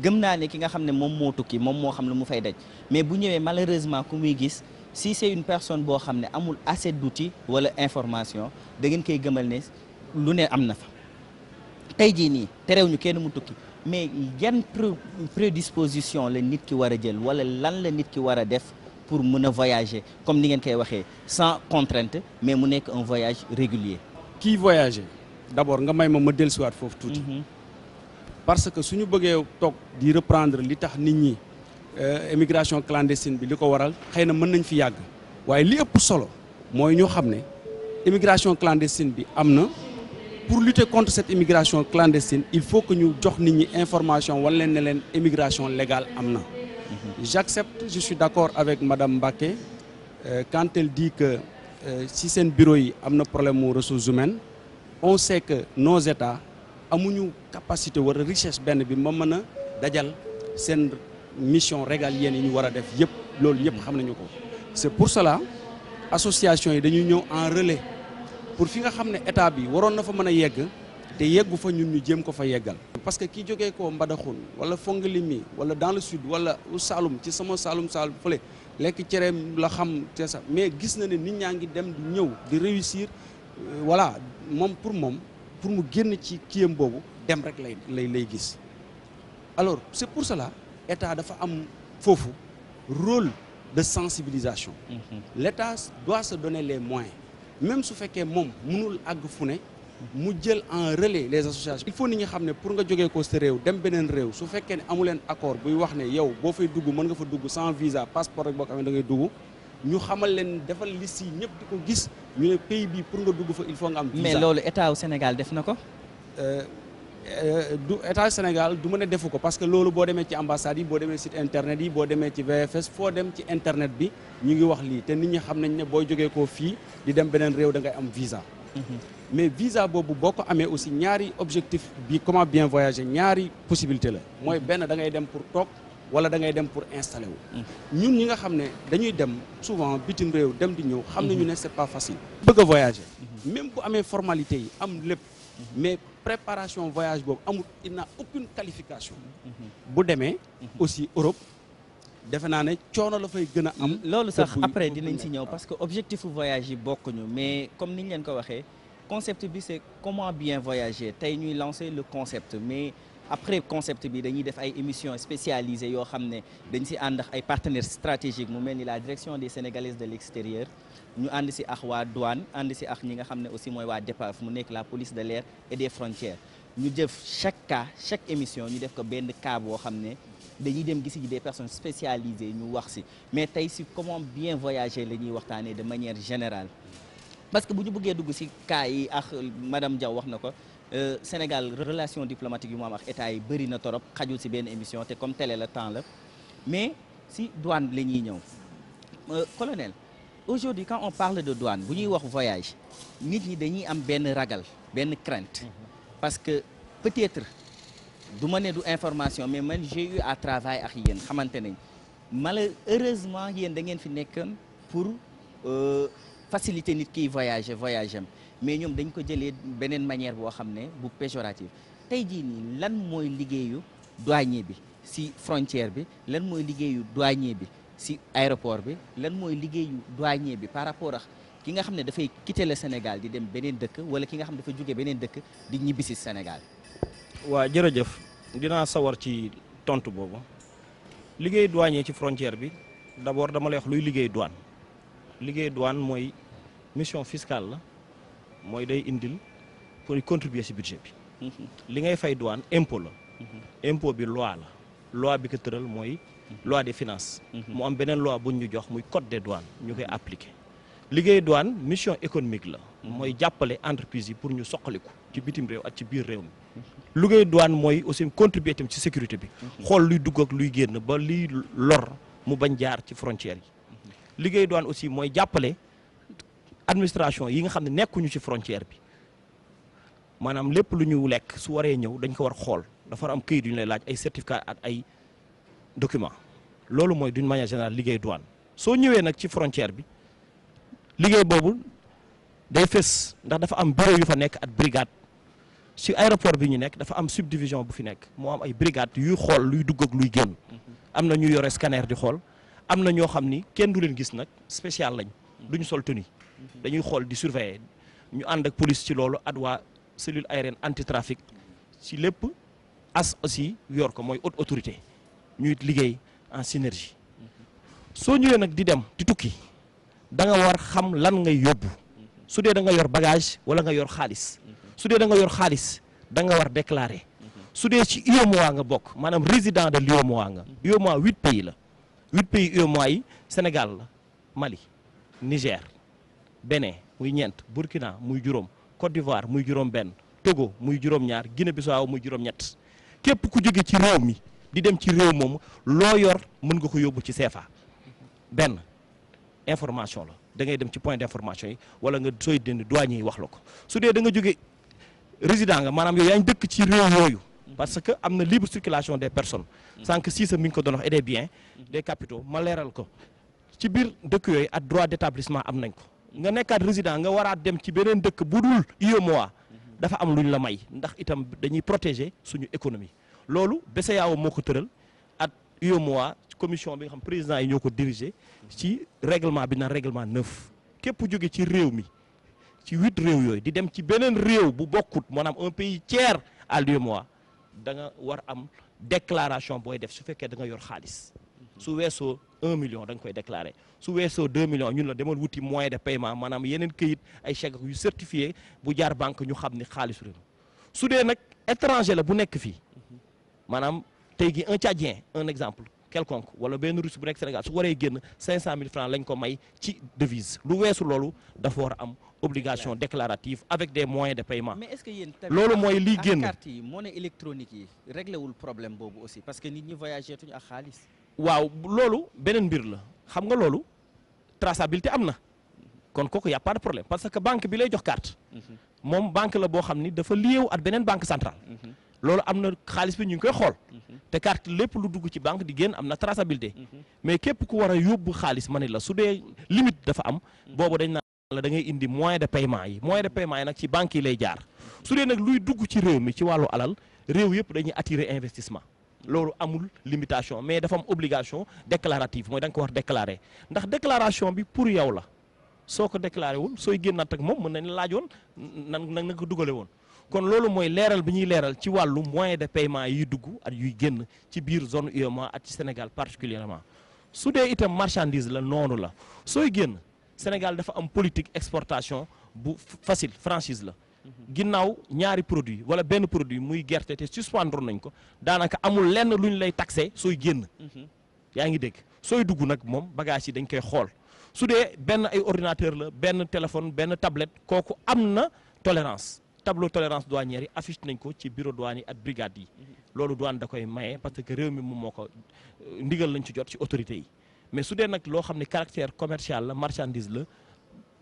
gëm naa ne ki nga xam ne moom moo tukki moom moo xam lu mu fay daj mais bu ñëwee malheureusement ku muy gis si c'est une personne boo xam ne amul assez d'outils wala information da ngeen koy gëmal ne lu ne am na fa tey jii nii terew ñu kenn mu tukki mais yan prédisposition la nit ki war a jël wala lan la nit ki war a def pour mën a voyager comme ni ngeen koy waxee sans contrainte mais mu nekk un voyage régulier. kii voyager d'abord nga may ma dellusiwaat foofu tuuti. parce que suñu bëggee toog di reprendre li tax nit ñi émigration clandestine bi li ko waral xëy na mën nañ fi yàgg waaye li ëpp solo mooy ñu xam ne immigration clandestine bi am na. Pour lutter contre cette immigration clandestine, il faut que nous donnions une information wala ne leen immigration légale amna. J'accepte, je suis d'accord avec Madame Mbacké quand elle dit que si c'est un bureau yi amna problème aux ressources humaines, on sait que nos États amuñu capacité wala richesse benn bi ma mën a dajal seen mission régalienne yi ñu war a def yëpp loolu yëpp xam nañu ko. C'est pour cela association yi dañuy ñëw en relais. Pour fi nga xam ne état bi waroon na fa mën a yegg te yeggu fa ñun ñu jéem ko fa yeggal. parce que ki jógee ko Mbadakhoune wala Fongolimbi wala dans le sud wala u Saloum ci sama Saloum fële lekk cereem la xam te sax mais gis na ne nit ñaa ngi dem di ñëw di réussir voilà moom pour mu génn ci kiyam boobu dem rek lay gis. alors c'est pour cela état dafa am foofu rôle de sensibilisation. L'état doit se donner les moyens. Même su fekkee moom mënul àgg fu ne mu jël en relais les associations. il faut nit ñi xam ne pour nga jógee ko sa réew dem beneen réew su fekkee ne amu leen accord buy wax ne yow boo fay dugg mën nga fa dugg sans visa passeport rek boo xam ne da ngay dugg ñu xamal leen defal liste yi ñëpp di ko gis ñu ne pays bi pour nga dugg fa il faut nga am visa. mais loolu état au Sénégal def na ko. du état Sénégal du mën a defu ko parce que loolu boo demee ci ambassade yi boo demee site internet yi boo demee ci VFS foo dem ci internet bi ñu ngi wax lii te nit ñi xam nañ ne booy jógee koo fii di dem beneen réew da ngay am visa. mais visa boobu boo ko amee aussi ñaari objectif bi comment bien voyager ñaari possibilité la mooy benn da ngay dem pour toog wala da ngay dem pour installer wu. ñun ñi nga xam ne dañuy dem souvent bitim réew dem di ñëw xam nañu ne c'est pas facile. bëgg a voyager même bu amee formalité yi am lépp mais préparation voyage boobu amul il n'a aucune qualification. bu demee aussi Europe defe naa ne coono la fay gën a am. loolu sax après dinañ si ñëw parce que objectif voyage yi bokkuñu mais comme niñ leen ko waxee concept bi c'est comment bien voyager tey ñuy lancer le concept mais après concept bi dañuy def ay émissions spécialisées yoo xam ne dañ si ànd ak ay partenaires stratégiques mu mel ni la direction des Sénégalaises de l'extérieur ñu ànd si ak waa douane ànd si ak ñi nga xam ne aussi mooy waa DEPAF mu nekk la police de l'air et des frontières ñu def chaque cas chaque émission ñu def ko benn cas boo xam ne dañuy dem gisi ji des personnes spécialisées ñu wax si mais tey si comment bien voyager la ñuy waxtaanee de manière générale parce que bu ñu bëggee dugg si cas yi ak madame Diaw wax na ko Sénégal relation diplomatique yu mu am ak état yi bëri na torop xajul si benn émission te comme télé la temps la mais si douane la ñuy ñëw colonel aujourd'hui quand on parle de douane bu ñuy wax voyage nit ñi dañuy am benn ragal benn crainte parce que peut-être du ma ne du information mais man j'ai eu à travailler ak yéen xamante nañ malheureusement yéen da ngeen fi nekkoon pour faciliter nit kiy voyage am mais ñoom dañ ko jëlee beneen manière boo xam ne bu péjorative tey jii nii lan mooy liggéeyu douanier bi si frontière bi lan mooy liggéeyu douanier bi si aéroport bi lan mooy liggéeyu douanier bi par rapport ak ki nga xam ne dafay quitter le Sénégal di dem beneen dëkk wala ki nga xam ne dafa jóge beneen dëkk di ñibbisi Sénégal. waa jërëjëf dinaa sawar ci tontu boobu liggéey douanier ci frontière bi d'abord dama lay wax luy liggéey douane mooy mission fiscale la mooy day indil pour contribuer ci budget bi li ngay fay douane impôt la impôt bi loi bi ko tëral mooy loi des finances mu am beneen loi buñ ñu jox muy code des douanes ñu koy appliquer liggéey douane mission économique la mooy jàppale entreprise yi pour ñu soqaliku ci bitim réew ak ci biir réew mi liggéey douane mooy aussi contribuer tam ci sécurité bi xool luy dugg ak luy génn ba liy lor mu bañ jaar ci frontières yi liggéey douane aussi mooy jàppale administration yi nga xam ne nekkuñu ci frontière bi maanaam lépp lu ñu lekk su waree ñëw dañ ko war xool dafa war am këyit yu ñu lay laaj ay certificat ak ay document loolu mooy d'une manière générale liggéey douane soo ñëwee nag ci frontière bi liggéey boobu day fës ndax dafa am bureau yu fa nekk ak brigade ci aéroport bi ñu nekk dafa am subdivision bu fi nekk moo am ay brigade yuy xool luy dugg ak luy génn am na ñu yore scanner di xool am na ñoo xam ni kenn du leen gis nag spécial lañ duñu sol tenue dañuy xool di surveiller ñu ànd ak police ci loolu at waa cellule aérienne anti-trafic ci lépp as aussi yor ko mooy haute autorité ñuy liggéey en synergie soo ñëwee nag di dem di tukki da nga war xam lan ngay yóbbu su dee da nga yor bagage wala nga yor xaalis su dee da nga yor xaalis da nga war déclarer su dee ci UEMOA nga bokk maanaam résident de l'UEMOA nga UEMOA 8 pays la 8 pays UEMOA yi Sénégal la Mali Niger Bénin muy ñeent Burkina muy juróom Côte d'Ivoire muy juróom benn Togo muy juróom ñaar Guinée-Bissau muy juróom ñett képp ku jóge ci réew mi di dem ci réew moomu loo yor mën nga ko yóbbu ci CFA benn information la da ngay dem ci point d'information yi wala nga sooy dindi douanier yi wax la ko su dee da nga jóge résident nga maanaam yow yaa ngi dëkk ci réew yooyu parce que am na libre circulation des personnes sànq si sa mi ngi ko doon wax et des biens des capitaux ma leeral ko ci biir dëkk yooyu ak droit d'établissement am nañ ko nga nekkaat résident nga waraat dem ci beneen dëkk bu dul UEMOA dafa am luñ la may ndax itam dañuy protéger suñu économie loolu BCEAO moo ko tëral ak UEMOA commission bi nga xam président yi ñoo ko diriger ci règlement bi naan règlement 9 képp jóge ci réew mi ci 8 réew yooyu di dem ci beneen réew bu bokkut maanaam un pays tiers à l'UEMOA da nga war am déclaration booy def su fekkee da nga yor xaalis su weesoo 1 million da nga koy déclarer su weesoo 2 millions ñun la demal wuti moyen de paiement maanaam yeneen këyit ay chèque yu certifié bu jaar banque ñu xam ni xaalis réew su dee nag étranger la bu nekk fii maanaam tey gi un Tchadien un exemple quelconque wala benn Russe bu nekk Sénégal su waree génn 500 000 francs lañ ko may ci devise lu weesu loolu dafa war a am obligation déclarative avec des moyens de paiement. mais est-ce que yéen tamit loolu mooy liy génn carte yi monnaie électronique yi réglé wul problème boobu aussi parce que nit ñi voyagé tuñu ak xaalis. waaw loolu beneen mbir la xam nga loolu traçabilité am na kon kooku y a pas de problème parce que banque bi lay jox carte moom banque la boo xam ni dafa lié wu ak beneen banque centrale loolu am na xaalis bi ñu ngi koy xool te carte lépp lu dugg ci banque di génn am na traçabilité mais képp ku war a yóbbu xaalis ma ne la su dee limite dafa am boobu dañ naan la da ngay indi moyen de paiement yi moyen de paiement yi nag ci banque yi lay jaar su dee nag luy dugg ci réew mi ci wàllu alal réew yëpp dañuy attirer investissement loolu amul limitation mais dafa am obligation déclarative mooy da nga ko war déclarer ndax déclaration bi pour yow la soo ko déclaré wul sooy génnaat ak moom mën nañ laajoon nan nga ko dugale woon kon loolu mooy leeral bi ñuy leeral ci wàllu moyen de paiement yi dugg ak yuy génn ci biir zone UEMOA ak ci Sénégal particulièrement su dee itam marchandise la noonu la sooy génn Sénégal dafa am politique exportation bu facile franchise la ginnaaw ñaari produit wala benn produit muy gerte te suspendre nañ ko daanaka amul lenn lu ñu lay taxé sooy génn yaa ngi dégg sooy dugg nag moom bagage yi dañ koy xool su dee benn ay ordinateur la benn téléphone benn tablette kooku am na tolérance tableau tolérance douanière yi affiche nañ ko ci bureau douane yi ak brigade yi loolu douane da koy maye parce que réew mi moom moo ko ndigal lañ ci jot ci autorité yi mais su dee nag loo xam ne caractère commercial la marchandise la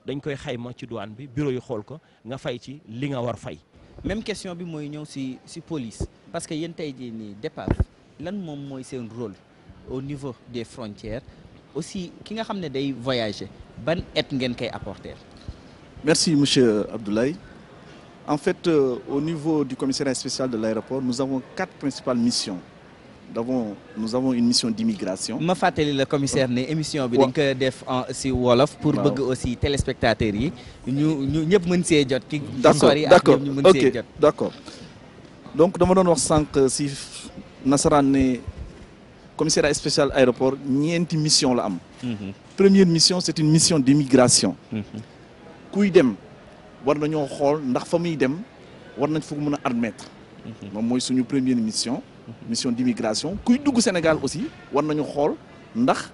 dañ koy xayma ci douane bi bureau yi xool ko nga fay ci li nga war fay. même question bi mooy ñëw si police parce que yéen tey jii nii départ lan moom mooy seen rôle au niveau des frontières aussi ki nga xam ne day voyager ban aide ngeen koy apporter. Merci monsieur Abdoulaye. En fait, au niveau du commissariat spécial de l'aéroport, nous avons 4 principales missions. Nous avons une mission d'immigration. ma fàttali la commissaire ne émission bi dañ ko def si wolof pour bëgg aussi téléspectateurs yi ñu ñëpp mën see jot. ki sori ak ñëpp ñu mën see jot. D'accord. Donc dama doon wax sànq si nasaraan ne commissariat spécial aéroport ñeenti mission la am. Première mission c'est une mission d'immigration. kuy dem war nañoo xool ndax fa muy dem war nañ fa mën a admettre. moom mooy suñu première mission. mission d'immigration kuy dugg Sénégal aussi war nañu xool ndax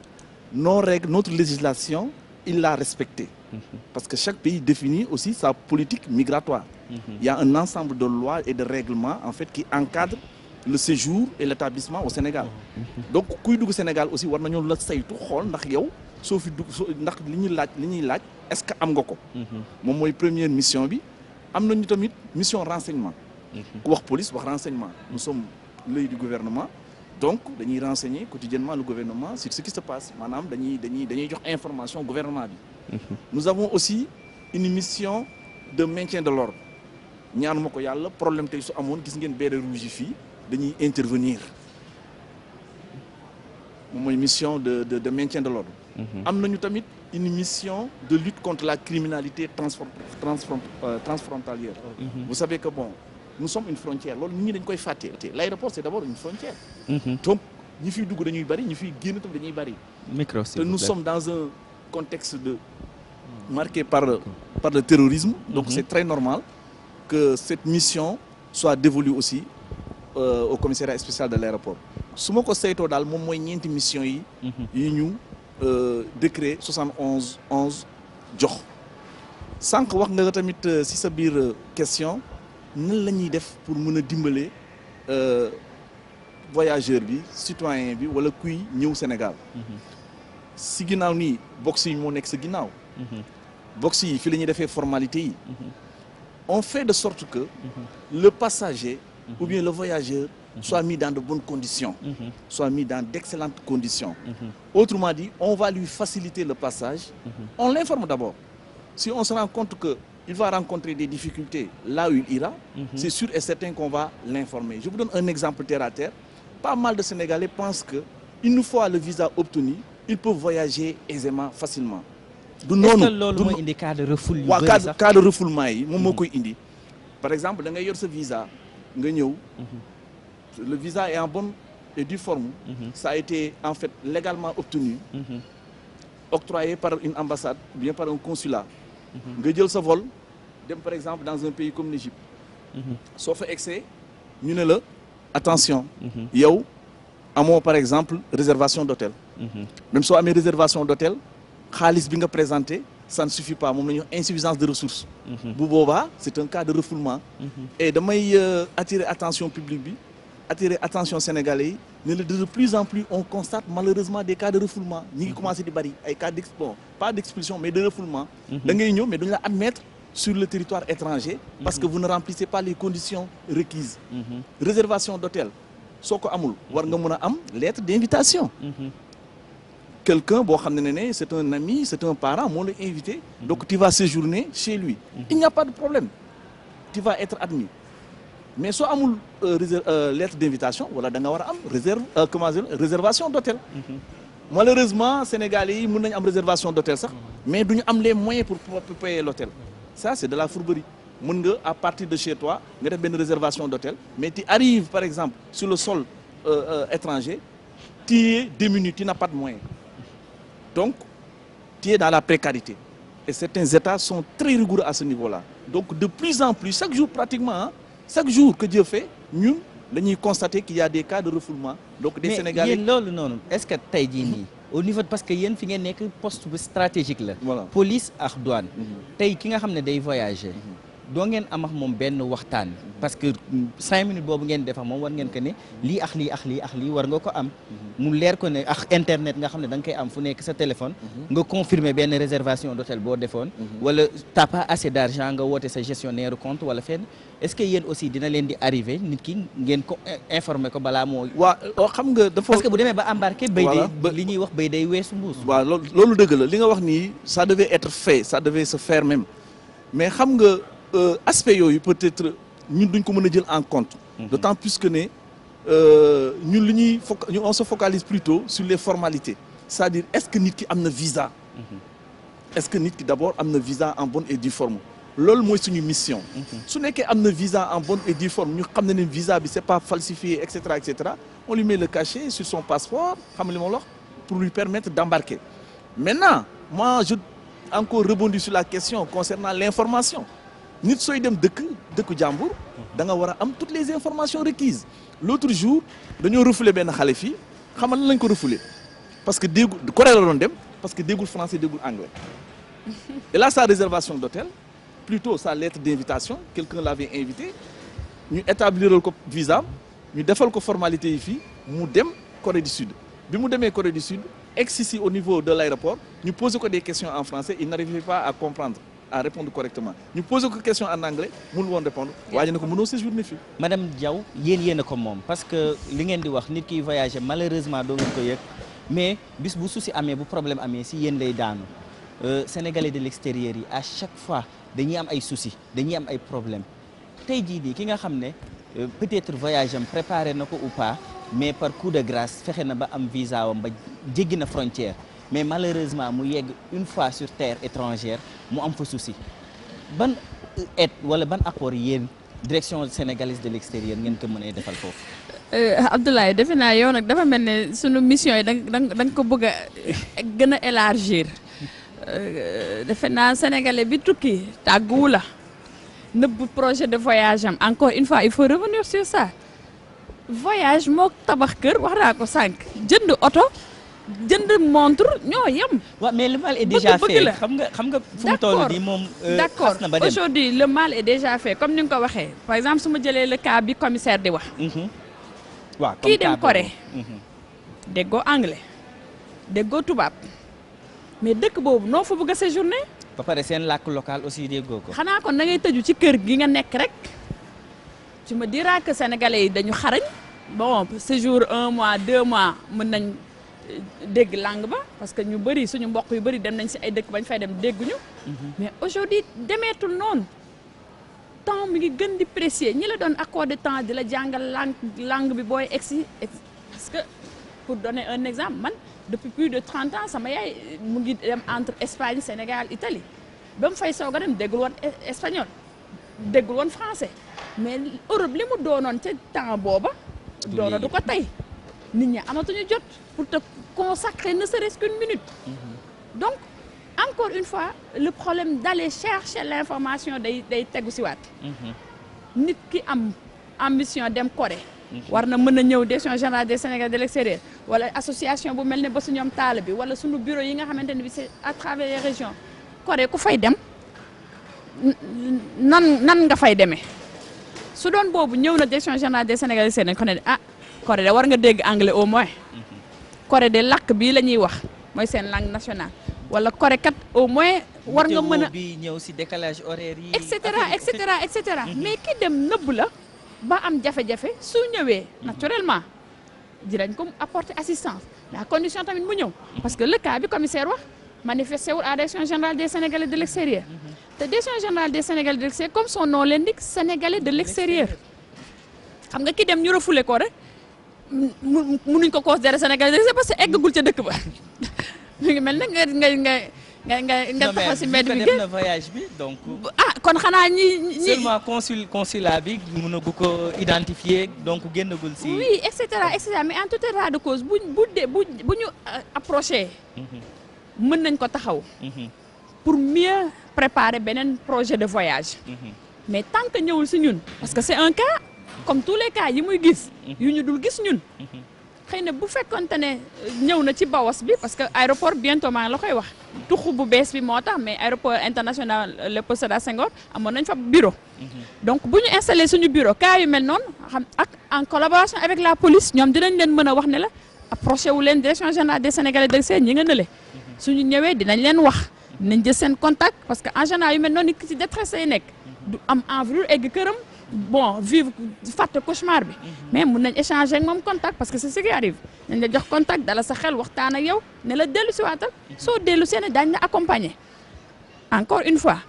nos règles notre législation il l'a respecté. Parce que chaque pays définit aussi sa politique migratoire. Il y a un ensemble de lois et de règlements en fait qui encadrent le séjour et l'établissement au Sénégal. Donc kuy dugg Sénégal aussi war nañu la saytu xool ndax yow soo fi dugg ndax li ñuy laaj est-ce que am nga ko. moom mooy première mission bi. am nañu tamit mission renseignement. ku wax police wax renseignement. Nous sommes l'œil du gouvernement. Donc dañuy renseigner quotidiennement le gouvernement sur ce qui se passe maanaam dañuy jox information gouvernement bi. Nous avons aussi une mission de maintien de l'ordre. ñaanuma ko yàlla problème tey su amoon gis ngeen béret rouge yi fii dañuy intervenir. moom mooy mission de maintien de l'ordre. am nañu tamit une mission de lutte contre la criminalité transfrontalière. Vous savez que bon, nous sommes une frontière loolu nit ñi dañ koy fàtte. L'aéroport c'est d'abord une frontière. Donc ñi fiy dugg dañuy bari ñi fiy génn tam dañuy bari. Micro, te nous sommes dans un contexte marqué par le terrorisme. Donc c'est très normal que cette mission soit dévolue aussi au commissariat spécial de l'aéroport. su ma ko saytoo daal moom mooy ñeenti mission yi. yi ñu décret 71/11 jox. sànq wax nga tamit si sa biir question nan la ñuy def pour mën a dimbale voyageur bi citoyen bi wala kuy ñëw Sénégal. si ginnaaw nii box yi moo nekk sa ginnaaw. box yi fi la ñuy defee formalité yi. on fait de sorte que le passager ou bien le voyageur soit mis dans de bonnes conditions, soit mis dans d'excellentes conditions. Autrement dit, on va lui faciliter le passage. On l'informe d'abord. Si on se rend compte qu'il va rencontrer des difficultés là où il ira, c'est sûr et certain qu'on va l'informer. Je vous donne un exemple terre à terre. Pas mal de Sénégalais pensent qu'une fois le visa obtenu, ils peuvent voyager aisément, facilement. Est-ce que loolu mooy indi cas de refoulement yu bëri sax cas de refoulement yi moom moo koy indi. Par exemple da ngay yor sa visa nga ñëw. Le visa est en bonne et due forme. Ça a été en fait légalement obtenu. Octroyé par une ambassade ou bien par un consulat. nga jël sa vol dem par exemple dans un pays comme l'Égypte. soo fa egsee ñu ne la attention. yow amoo par exemple réservation d'hôtel. Même soo amee réservation d'hôtel xaalis bi nga présenté ça ne suffit pas moom la ñuy wax insuffisance de ressources. bu boobaa c'est un cas de refoulement. Et damay attirer attention publique bi. Attirer attention sénégalais yi ne de plus en plus on constate malheureusement des cas de refoulement ñi ngi commencé di bari ay cas pas d'expulsion mais de refoulement. da ngay ñëw mais duñu la admettre sur le territoire étranger parce que vous ne remplissez pas les conditions requises. Réservation d'hôtel soo ko amul war nga mën a am lettre d'invitation. Quelqu'un boo xam ne c'est un ami c'est un parent moo la invité donc tu vas séjourner chez lui. Il n'y a pas de problème tu vas être admis. Mais soo amul lettre d'invitation wala da nga war a am réservation d'hôtel. Malheureusement Sénégalais yi mën nañu am réservation d'hôtel sax mais duñu am les moyens pour payer l'hôtel. Ça c'est de la fourberie. Mën nga à partir de chez toi nga def benn réservation d'hôtel mais tu arrives par exemple sur le sol étranger tu es démuni, tu n'as pas de moyens. Donc tu es dans la précarité. Et certains États sont très rigoureux à ce niveau-là. Donc de plus en plus chaque jour pratiquement chaque jour que Dieu fait ñun dañuy constater qu'il y a des cas de refoulement. Donc des Sénégalais mais yéen loolu noonu est-ce que tey jii nii au niveau parce que yéen fi ngeen nekk poste bu stratégique la. Voilà. Police ak douane. tey ki nga xam ne day voyager. doo ngeen am ak moom benn waxtaan. parce que 5 minutes boobu ngeen def ak moom war ngeen ko ne lii ak lii ak lii ak lii war nga ko am. mu leer ko ne ak internet nga xam ne da nga koy am fu nekk sa téléphone. nga confirmer benn réservation d'hôtel boo defoon. wala t'as pas assez d'argent nga woote sa gestionnaire compte wala fenn. Est-ce que yéen aussi dina leen di arrivé nit ki ngeen ko informer ko balaa moo. waaw xam nga dafa. parce que bu demee ba embarqué. béy day li ñuy wax béy day weesu mbuus. waaw loolu dëgg la li nga wax nii ça devait être fait ça devait se faire même mais xam nga aspect yooyu peut-être ñun duñ ko mën a jël en compte. D'autant plus que ne ñun li ñuy on se focalise plutôt sur les formalités c'est-à-dire est-ce que nit ki am na visa. Est-ce que nit ki d'abord am na visa en bonne et due forme. loolu mooy suñu mission. su nekkee am na visa en bonne et due forme ñu xam ne visa bi c'est pas falsifié et cetera et cetera on lui met le cachet sur son passeport xam nga li ma wax pour lui permettre d'embarquer. Maintenant moi je encore rebondis sur la question concernant l'information nit sooy dem dëkku jàmbur da nga war a am toutes les informations requises. L'autre jour dañoo refoulé benn xale fii xam nga lan lañ ko refoulé parce que déggu Corée la doon dem parce que dégoût français, dégoût anglais. Et là, sa réservation d'hôtel, plutôt sa lettre d'invitation, quelqu'un l'avait invité, nous établirons le visa, nous défaisons la formalité ici, nous dem Corée du Sud. Puis nous dem Corée du Sud, ici au niveau de l'aéroport, nous posons des questions en français, ils n'arrivaient pas à comprendre, à répondre correctement. Nous posons des questions en anglais, nous ne répondre. Nous séjourner ici. Madame Diaw, yéen ko moom parce que li ngeen di wax nit ki voyager malheureusement doo ngeen ko yëg mais bis bu souci amee bu problème amee si yéen lay daanu Sénégalais de l'extérieur yi à chaque fois dañuy am ay soucis dañuy am ay problèmes tey jii nii ki nga xam ne peut-être voyage am préparé na ko ou pas mais par coup de grâce fexe na ba am visa wam ba jéggi na frontière mais malheureusement mu yegg une fois sur terre étrangère mu am fa souci ban aide wala ban apport yéen direction sénégalaise de l'extérieur ngeen ko mën a defal foofu. Abdoulaye defe naa yow nag dafa mel ne sunu mission yi da nga ko bëgg a gën a élargir defe naa sénégalais bi tukki tàgguwu la nëbb projet de voyage am encore une fois il faut revenir sur ça voyage moo tabax kër wax naa ko sànq jënd oto jënd montre ñoo yem. waaw mais le mal est déjà fait xam nga fu mu toll nii moom. d'accord aujourd'hui le mal est déjà fait comme ni nga ko waxee par exemple su ma jëlee le cas bi commissaire di wax. waaw kii dem Corée. déggoo anglais déggoo tubaab mais dëkk boobu noo fa bëgg a séjourner. ba pare seen làkk local aussi déggoo ko. xanaa kon da ngay tëju ci kër gi nga nekk rek tu me diras que sénégalais yi dañu xarañ bon séjour 1 mois 2 mois mën nañ. dégg langue ba parce que ñu bëri suñu mbokk yu bëri dem nañ ci ay dëkk bañ fay dem dégguñu mais aujourd'hui demeetul noonu temps mi ngi gën di précieux ñi la doon accordé temps di la jàngal langue bi booy egsi parce que pour donner un exemple man depuis plus de 30 ans sama yaay mu ngi dem entre Espagne Sénégal Italie ba mu fay soog a dem déggul woon espagnol déggul woon français mais Europe li mu doonoon ca temps booba doona du ko tey nit ñi amatuñu jot pour te consacrer ne serait-ce qu'une minute. Donc encore une fois le problème d'aller chercher l'information day tegu si waat. nit ki am ambition dem Corée. war na mën a ñëw direction générale des Sénégalais de l'extérieur wala association bu mel ne ba su ñoom taal bi wala suñu bureau yi nga xamante ne bi c'est à travers les régions Corée ku fay dem nan nga fay demee su doon boobu ñëw na direction générale des Sénégalais de l'extérieur ko ne ah Corée de war nga dégg anglais au moins Corée de làkk bii la ñuy wax mooy seen langue nationale wala Corée kat au moins war nga mën a bi ñëw ci décalage horaire yi et cetera mais ki dem nëbb la ba am jafe-jafe su ñëwee naturellement dinañ ko apporter assistance mais à condition tamit mu ñëw parce que le cas bi commissaire wax manifesté wul à direction générale des Sénégalais de l'extérieur te direction générale des Sénégalais de l'extérieur comme son nom l'indique Sénégalais de l'extérieur xam nga ki dem ñu refoulé ko rek mënuñ ko considérer Sénégalais parce que eggagul ca dëkk ba mu ngi mel ne nga taxaw si mbedd bi def na voyage bi donc. kon xanaa ñi seulement consulat bi mënagu ko identifier donc génnagul si. oui et cetera mais en tout état de cause bu ñu approché. mën nañ ko taxaw. pour mieux préparer beneen projet de voyage. mais tant que ñëwul si ñun parce que c'est un cas. comme tous les cas yi muy gis yu ñu dul gis ñun xëy na bu fekkonte ne ñëw na ci Bawas bi parce que aéroport bientôt maa ngi la koy wax tuxu bu bees bi moo tax mais aéroport international Léopold Sédar Senghor amoon nañ fa bureau donc bu ñu installé suñu bureau cas yu mel noonu xam ak en collaboration avec la police ñoom dinañ leen mën a wax ne la approché wu leen direction générale des Sénégalais de l'extérieur ñi nga nële suñu ñëwee dinañ leen wax dinañ jël seen contact parce que en général yu mel noonu ki ci détresse lay nekk du am envie egg këram bon vivre fàtte cauchemar bi mais mun nañ échanger ak moom contact parce que c'est ce qui arrive nañ la jox contact dala sa xel waxtaan ak yow ne la dellu si waatal soo dellu seen daañ la accompagner encore une fois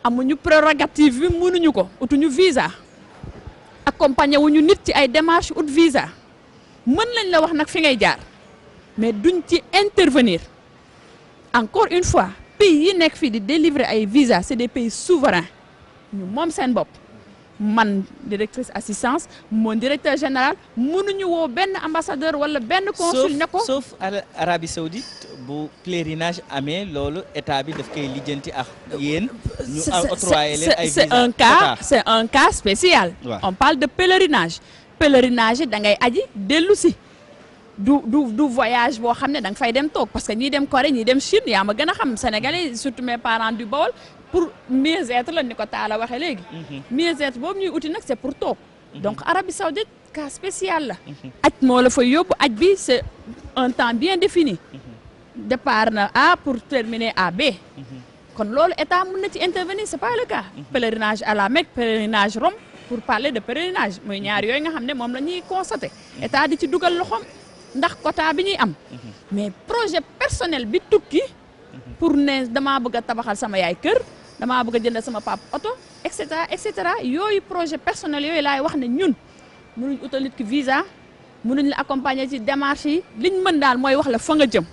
amuñu prérogative bi mënuñu ko utuñu visa accompagner wuñu nit ci ay démarches ut visa mën lañ la wax nag fi ngay jaar mais duñ ci intervenir encore une fois pays yi nekk fii di délivrer ay visa c'est des pays souverains ñu moom seen bopp man directrice assistance mon directeur général mënuñu woo benn ambassadeur wala benn consul ne ko sauf Arabie Saoudite bu pèlerinage amee loolu état bi daf koy lijjanti ak yéen ñu octroyer leen ay visa c'est un cas spécial on parle de pèlerinage da ngay aji dellu si du voyage boo xam ne da nga fay dem toog parce que ñii dem Corée ñii dem Chine yaa ma gën a xam sénégalais surtout mes parents du Bawol pour mieux-être la ni ko Talla waxee léegi. mieux-être boobu ñuy uti nag c'est pour toog. donc Arabie Saoudite cas spécial la. aj moo la fa yóbbu aj bi c'est un temps bien défini. départ na A pour terminer à B. kon loolu état mën na ci intervenir c'est pas le cas. pèlerinage à la Mecque pèlerinage Rome pour parler de pèlerinage mooy ñaar yooyu nga xam ne moom la ñuy constater. état di ci dugal loxoom ndax quota bi ñuy am. mais projet personnel bi tukki. pour ne damaa bëgg a tabaxal sama yaay kër damaa bëgg a jënd sama pap oto et cetera yooyu projet personnel yooyu laay wax ne ñun mënuñ utal nit ki visa mënuñ la accompagner ci démarche yi liñ mën daal mooy wax la fa nga jëm.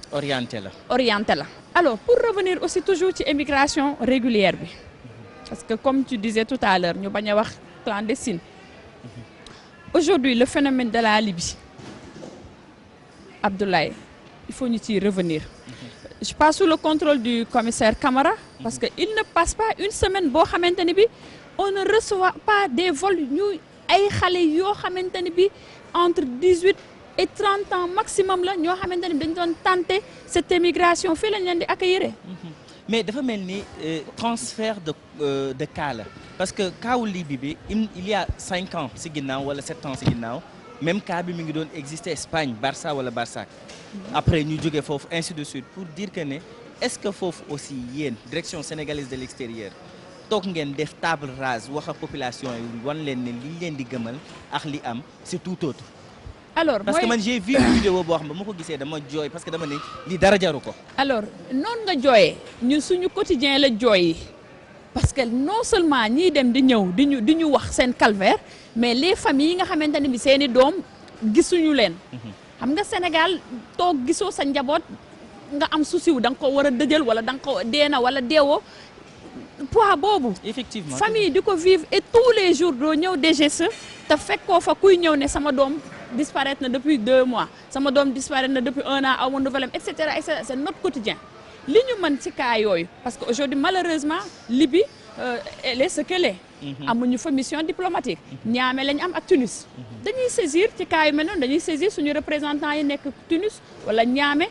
orienté la. alors pour revenir aussi toujours ci immigration régulière bi parce que comme tu disais tout à l'heure ñu bañ a wax clandestine aujourd'hui le phénomène de la Libye Abdoulaye il faut ñu ciy revenir. je passe sous le contrôle du commissaire Camara parce que il ne passe pas une semaine boo xamante ne bi on ne reçoit pas des vols ñu ay xale yoo xamante ne bi entre 18 et 30 ans maximum la ñoo xamante ne bi dañu doon tenter cette émigration fii lañ leen di accueillir. mais dafa mel ni transfert de cas la parce que kaawu Libye bi il y a 5 ans si ginnaaw wala 7 ans si ginnaaw même cas bi mi ngi doon exister Espagne Barça wala Barsac. après ñu jógee foofu ainsi de suite pour dire que ne est-ce que foofu aussi yéen direction sénégalaise de l'extérieur toog ngeen def table rase wax ak population yi wan leen ne liñ leen di gëmal ak li am c'est tout autre. alors parce que man j'ai vu une vidéo boo xam ne ma ko gisee dama jooy parce que dama ne lii dara jaru ko. alors noonu nga jooyee ñun suñu quotidien la jooy parce que non seulement ñiy dem di ñëw di ñu wax seen calvaire mais les familles yi nga xamante ne bi seeni doom gisuñu leen. xam nga Sénégal toog gisoo sa njaboot nga am souci da nga ko war a dëjël wala da nga ko deena wala deewoo poids boobu. effectivement famille di ko vivre et tous les jours doo ñëw DGSE te fekkoo fa kuy ñëw ne sama doom disparaître na depuis 2 mois sama doom disparaître na depuis 1 an aw ma nouvelle et cetera c'est notre quotidien li ñu mën ci cas yooyu parce que aujourd'hui malheureusement Libye elle est ce qu'elle est. amuñu fa mission diplomatique. Niamey lañ am ak Tunis. dañuy saisir ci cas yu mel noonu dañuy saisir suñu représentants yi nekk Tunis wala Niamey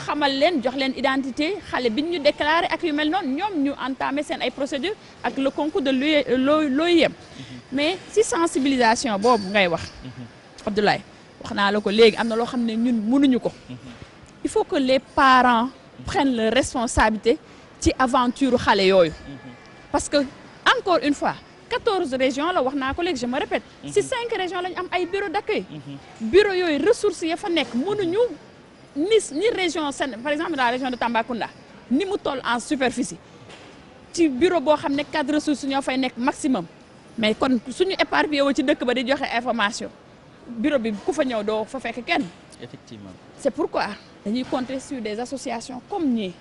xamal leen jox leen identité xale bi ñu déclaré ak yu mel noonu ñoom ñu entamé seen ay procédures ak le concours de l'OIM. mais si sensibilisation boobu ngay wax. Abdoulaye wax naa la ko léegi am na loo xam ne ñun mënuñu ko. il faut que les parents prennent leur responsabilité ci aventure xale yooyu. parce que encore une fois 14 régions la wax naa ko léegi je me répète. si 5 régions lañu am ay bureau d'accueil. bureau yooyu ressources ya fa nekk mënuñu ni région par exemple la région de Tambacounda ni mu toll en superficie ci bureau boo xam ne 4 ressources ñoo fay nekk maximum mais kon suñu éparpillé woo ci dëkk ba di joxe information bureau bi ku fa ñëw doo fa fekk kenn. effectivement c'est pourquoi dañuy compter sur des associations comme ñii.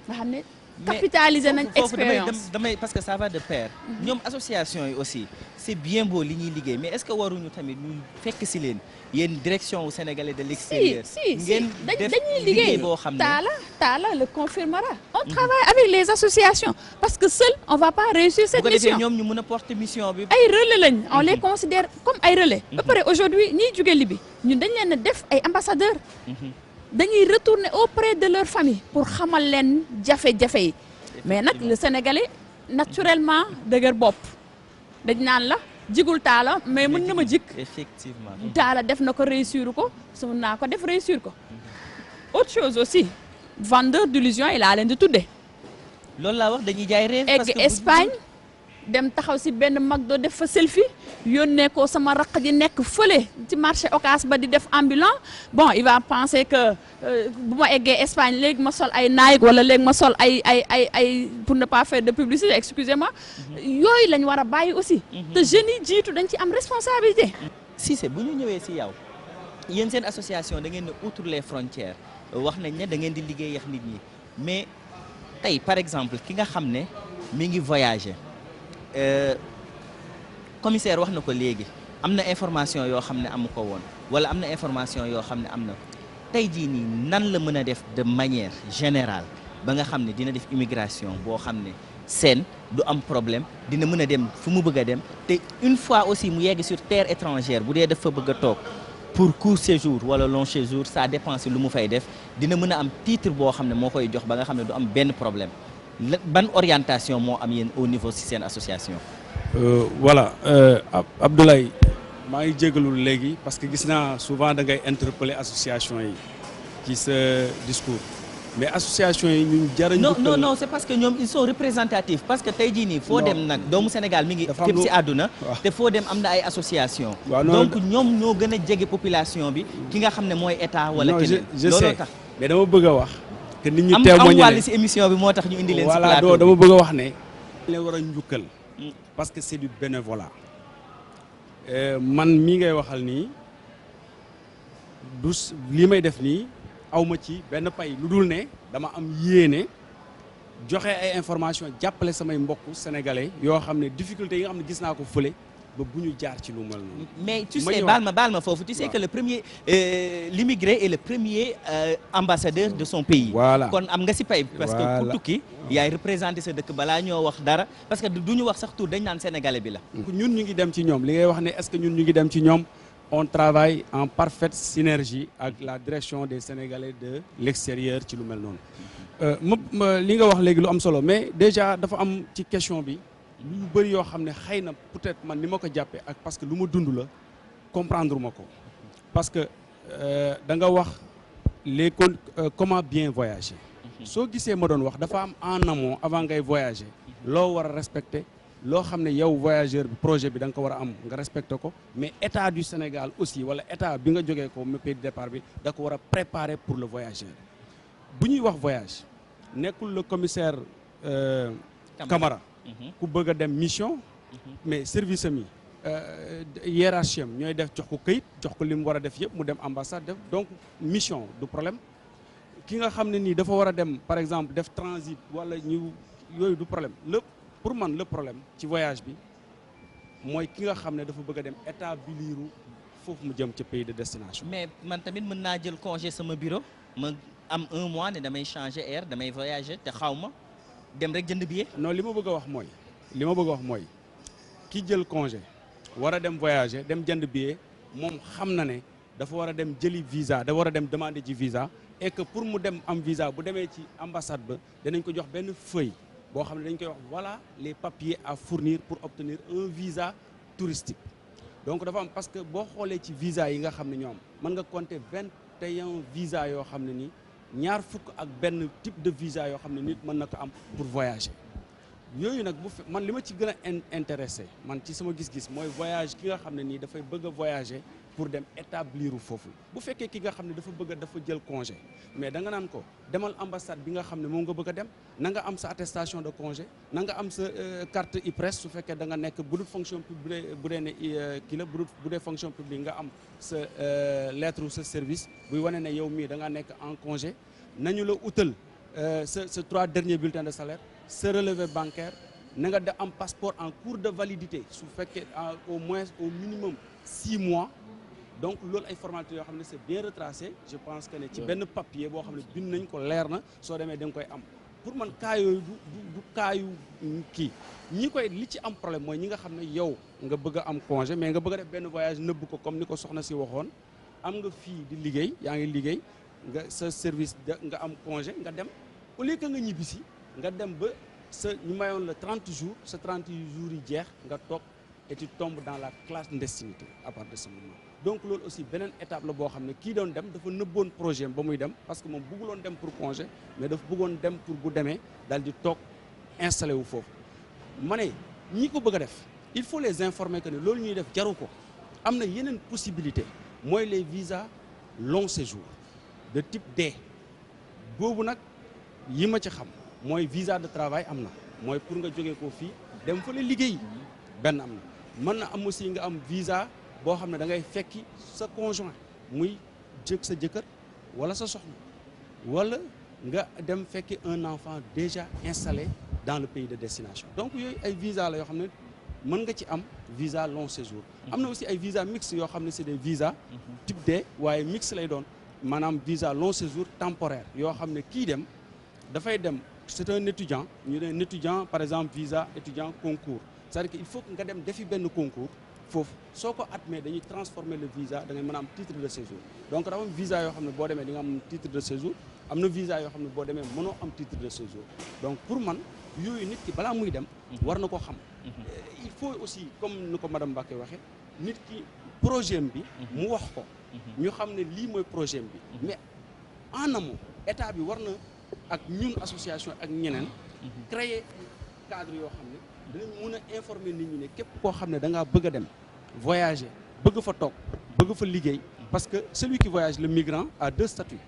nga xam ne capitaliser nañ expérience damay parce que ça va de pair. ñoom association yi aussi c'est bien beau li ñuy liggéey mais est-ce que waruñu tamit ñu fekk si leen yéen direction au Sénégalais de l'extérieur. si ngeen def dañuy liggéey boo xam ne Talla le confirmera. on travaille avec les associations parce que seul on va pas réussir cette mission. bu ko defee ñoom ñu mën a porter mission bi. ay relais lañ on les considère comme ay relais. ba pare aujourd'hui ñiy jóge Libye ñun dañ leen a def ay ambassadeurs. dañuy retourner auprès de leur famille pour xamal leen jafe-jafe yi mais nag le Sénégalais naturellement dëgër bopp dañ naan la jigul Talla mais mën na ma jik effectivement Talla def na ko réussir ko su mën naa ko def réussir ko autre chose aussi vendeur d'illusions yi laa leen di tuddee loolu laa wax dañuy jaay rêve egg Espagne dem taxaw si benn McDo def fa selfie yónnee ko sama raq ji nekk fële ci marché Ocass ba di def ambulant bon il va penser que bu ma eggee Espagne léegi ma sol ay Nike wala léegi ma sol ay pour ne pas faire de publicité excusez-moi yooyu lañ war a bàyyi aussi te jeunes yi jiitu dañ ci am responsabilité. Cissé bu ñu ñëwee si yow yéen seen association da ngeen ne outre les frontières wax nañ ne da ngeen di liggéey ak nit ñi mais tey par exemple ki nga xam ne mi ngi voyager. commissaire wax na ko léegi am na information yoo xam ne amu ko woon wala am na information yoo xam ne am na ko tey jii nii nan la mën a def de manière générale ba nga xam ne dina def immigration boo xam ne seen du am problème dina mën a dem fu mu bëgg a dem te une fois aussi mu yegg sur terre étrangère bu dee dafa bëgg a toog pour court séjour wala long séjour ça dépend si lu mu fay def dina mën a am titre boo xam ne moo koy jox ba nga xam ne du am benn problème ban orientation moo am yéen au niveau si seen association. Voilà Abdoulaye maa ngi jégalul léegi parce que gis naa souvent da ngay interpeller association yi ci sa discours mais association yi ñu jara non c'est parce que ñoom ils sont représentatifs parce que tey jii nii foo dem nag doomu Sénégal mi ngi fépp si àdduna te foo dem am na ay association donc ñoom ñoo gën a jege population bi ki nga xam ne mooy état wala keneen looloo tax mais dama bëgg a wax que nit ñi témoigner am wàll si émission bi moo tax ñu indi leen si plateau voilà dama bëgg a wax ne leen war a njukkal parce que c'est du bénévolat man mii ngay waxal nii du lii may def nii awma ci benn pay lu dul ne dama am yéene joxe ay information jàppale samay mbokku sénégalais yoo xam ne difficulté yi nga xam ne gis naa ko fële ba bu ñu jaar ci lu mel noonu. mais tu sais baal ma foofu tu sais que le premier l'immigré est le premier ambassadeur de son pays. Voilà kon am nga si pay parce que ku tukki yaay représenté sa dëkk balaa ñoo wax dara parce que du ñu wax sax tur dañ naan sénégalais bi la. ñun ñu ngi dem ci ñoom li ngay wax ne est-ce que ñun ñu ngi dem ci ñoom. On travaille en parfaite synergie avec la direction des Sénégalais de l'extérieur ci lu mel noonu li nga wax léegi lu am solo mais déjà dafa am ci question bi lu bëri yoo xam ne xëy na peut-être man ni ma ko jàppee ak parce que lu ma dund la comprendre ma ko parce que da nga wax comment bien voyager soo gisee ma doon wax dafa am en amont avant ngay voyager loo war a respecter loo xam ne yow voyageur bi projet bi da nga ko war a am nga respecté ko mais état du Sénégal aussi wala état bi nga jógee ko mu pays de départ bi da ko war a préparer pour le voyageur bu ñuy wax voyage nekkul le commissaire Camara ku bëgg a dem mission mais service am yi hiérarchie am ñooy def jox ko këyit jox ko li mu war a def yëpp mu dem ambassade def donc mission du problème ki nga xam ne nii dafa war a dem par exemple def transit wala ñu yooyu du problème lépp pour man le problème ci voyage bi mooy ki nga xam ne dafa bëgg a dem établir foofu mu jëm ca pays de destination. mais man tamit mën naa jël congé sama bureau ma am un mois ne damay changer air damay voyager te xaw ma dem rek jënd billet. non li ma bëgg a wax mooy ki jël congé war a dem voyager dem jënd billet moom xam na ne dafa war a dem jëli visa da war a dem demander ci visa et que pour mu dem am visa bu demee ci ambassade ba danañ ko jox benn feuille. boo xam ne dañ koy wax voilà les papiers à fournir pour obtenir un visa touristique donc dafa am parce que boo xoolee ci visa yi nga xam ne ñoom mën nga compter 21 visa yoo xam ne ni ñaar fukk ak benn type de visa yoo xam ne nit mën na ko am pour voyager yooyu nag man li ma ci gën a intéressé man ci sama gis-gis mooy voyage ki nga xam ne nii dafay bëgg a voyager pour dem établir foofu bu fekkee ki nga xam ne dafa jël congé mais da nga naan ko demal ambassade bi nga xam ne moom nga bëgg a dem na nga am sa attestation de congé na nga am sa carte IPRES su fekkee da nga nekk bu dul fonction publique bu dee ne kii la bu dee fonction publique nga am sa lettre sa service buy wane ne yow mii da nga nekk en congé nañu la utal sa 3 derniers bulletins de salaire sa relevé bancaire na nga am passeport en cours de validité su fekkee au moins au minimum 6 mois donc loolu ay formalités yoo xam ne c'est bien retracé je pense que ne ci benn papier boo xam ne bind nañ ko leer na soo demee da nga koy am pour man cas yooyu du kaayu kii ñi koy li ci am problème mooy ñi nga xam ne yow nga bëgg a am congé mais nga bëgg a def benn voyage nëbb ko comme ni ko soxna si waxoon am nga fii di liggéey yaa ngi liggéey nga sa service nga am congé nga dem au lieu que nga ñibbisi nga dem ba sa ñu mayoon la 30 jours sa 30 jours yi jeex nga toog et tu tombes dans la clandestinité à partir de ce moment donc loolu aussi beneen étape la boo xam ne kii doon dem dafa nëbboon projet ba muy dem parce que moom bëgguloon dem pour congé mais dafa bëggoon dem pour bu demee daal di toog installé wu foofu ma ne ñi ko bëgg a def il faut les informer que ne loolu ñuy def jaru ko am na yeneen possibilité mooy les visas long séjour de type D boobu nag yi ma ci xam mooy visa de travail am na mooy pour nga jógee ko fii dem fa la liggéey benn am na mën na am aussi nga am visa boo xam ne da ngay fekki sa conjoint muy sa jëkkër wala sa soxna wala nga dem fekki un enfant déjà installé dans le pays de destination donc yooyu ay visa la yoo xam ne mën nga ci am visa long séjour am na aussi ay visa mixte yoo xam ne c'est des visas type D waaye mixte lay doon maanaam visa long séjour temporaire yoo xam ne kii dem dafay dem c'est un étudiant ñu ne un étudiant par exemple visa étudiant concours c'est-à-dire que il faut que nga dem defi benn concours foofu soo ko admet dañuy transformer le visa da ngay mën a am titre de séjour donc dafa am visa yoo xam ne boo demee di nga am titre de séjour am na visa yoo xam ne boo demee mënoo am titre de séjour donc pour man yooyu nit ki balaa muy dem war na ko xam il faut aussi comme ni ko madame Mbacké waxee nit ki projet bi mu wax ko ñu xam ne lii mooy projet bi mais en amont état bi war na ak ñun association ak ñeneen créer cadre yoo xam ne dinañ mun a informer nit ñi ne képp koo xam ne da ngaa bëgg a dem voyager bëgg fa toog bëgg fa liggéey parce que celui qui voyage le migrant a deux statuts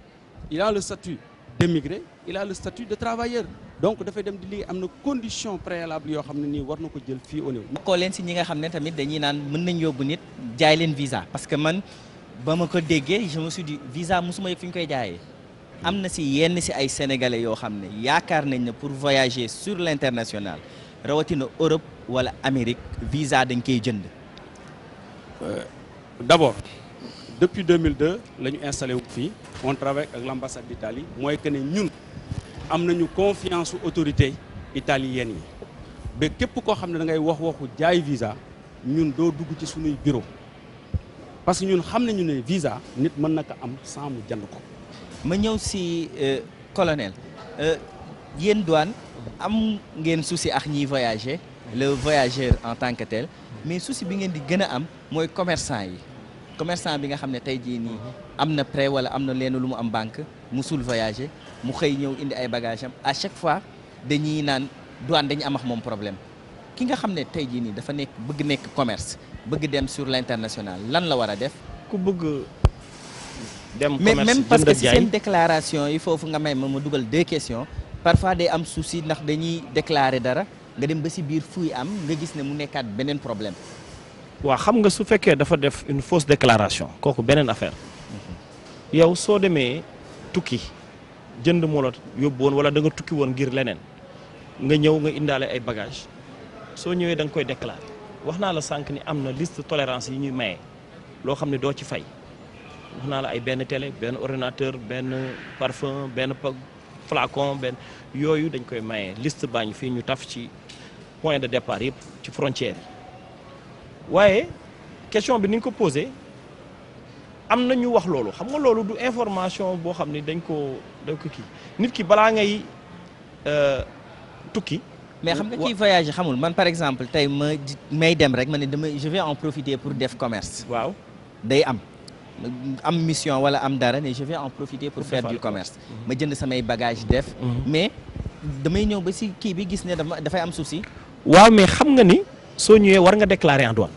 il a le statut d'émigré il a le statut de travailleur donc dafay dem di liggéey am na condition préalable yoo xam ne nii war na ko jël fii au niveau. koo leen si ñi nga xam ne tamit dañuy naan mën nañ yóbbu nit jaay leen visa parce que man ba ma ko déggee je me suis dit visa mosuma yëg fi ñu koy jaayee am na si yenn si ay sénégalais yoo xam ne yaakaar nañ ne pour voyager sur l'international rawatina Europe wala Amérique visa dañ koy jënd. D'abord depuis 2002 la ñu installé wu fii on travaille avec l'ambassade d'Italie mooy que ne ñun am nañu confiance su autorité italienne yi ba képp koo xam ne da ngay waxu jaay visa ñun doo dugg ci suñuy bureau parce que ñun xam nañu ne visa nit mën na ko am sans mu jënd ko. ma ñëw si colonel yéen douane am ngeen souci ak ñiy voyager le voyageur en tant que tel mais souci bi ngeen di gën a am mooy commerçant yi commerçant bi nga xam ne tey jii nii am na prêt wala am na leen lu mu am banque musul voyager mu xëy ñëw indi ay bagages am à chaque fois dañuy naan douane dañu am ak moom problème ki nga xam ne tey jii nii dafa bëgg nekk commerce bëgg dem sur l'international lan la war a def. ku bëgg dem mais commerce même parce que si jënd jaay seen déclaration yi foofu nga may ma dugal deux questions parfois day am souci ndax dañuy déclarer dara nga dem ba si biir fuy am nga gis ne mu nekkaat beneen problème. waaw xam nga su fekkee dafa def une fausse déclaration kooku beneen affaire yow soo demee tukki jënd moo la yóbbu woon wala da nga tukki woon ngir leneen nga ñëw nga indaale ay bagages soo ñëwee da nga koy déclarer wax naa la sànq ni am na liste tolérance yi ñuy maye loo xam ne doo ci fay wax naa la ay benn télé benn ordinateur benn parfum benn flacon benn yooyu dañ koy maye liste baa ngi fii ñu taf ci point de départ yëpp ci frontière yi. waaye question bi ni nga ko posé am na ñu wax loolu xam nga loolu du information boo xam ni dañ ko kii nit ki balaa ngay tukki. mais xam nga kiy voyage xamul man par exemple tey may dem rek ma ne je vais en profiter pour def commerce. waaw day am mission wala am dara ne je vais en profiter pour faire du commerce. ma jënd samay bagage def. mais damay ñëw ba si kii bi gis ne dafay am souci. waaw mais xam nga ni. soo ñëwee war nga déclarer en douane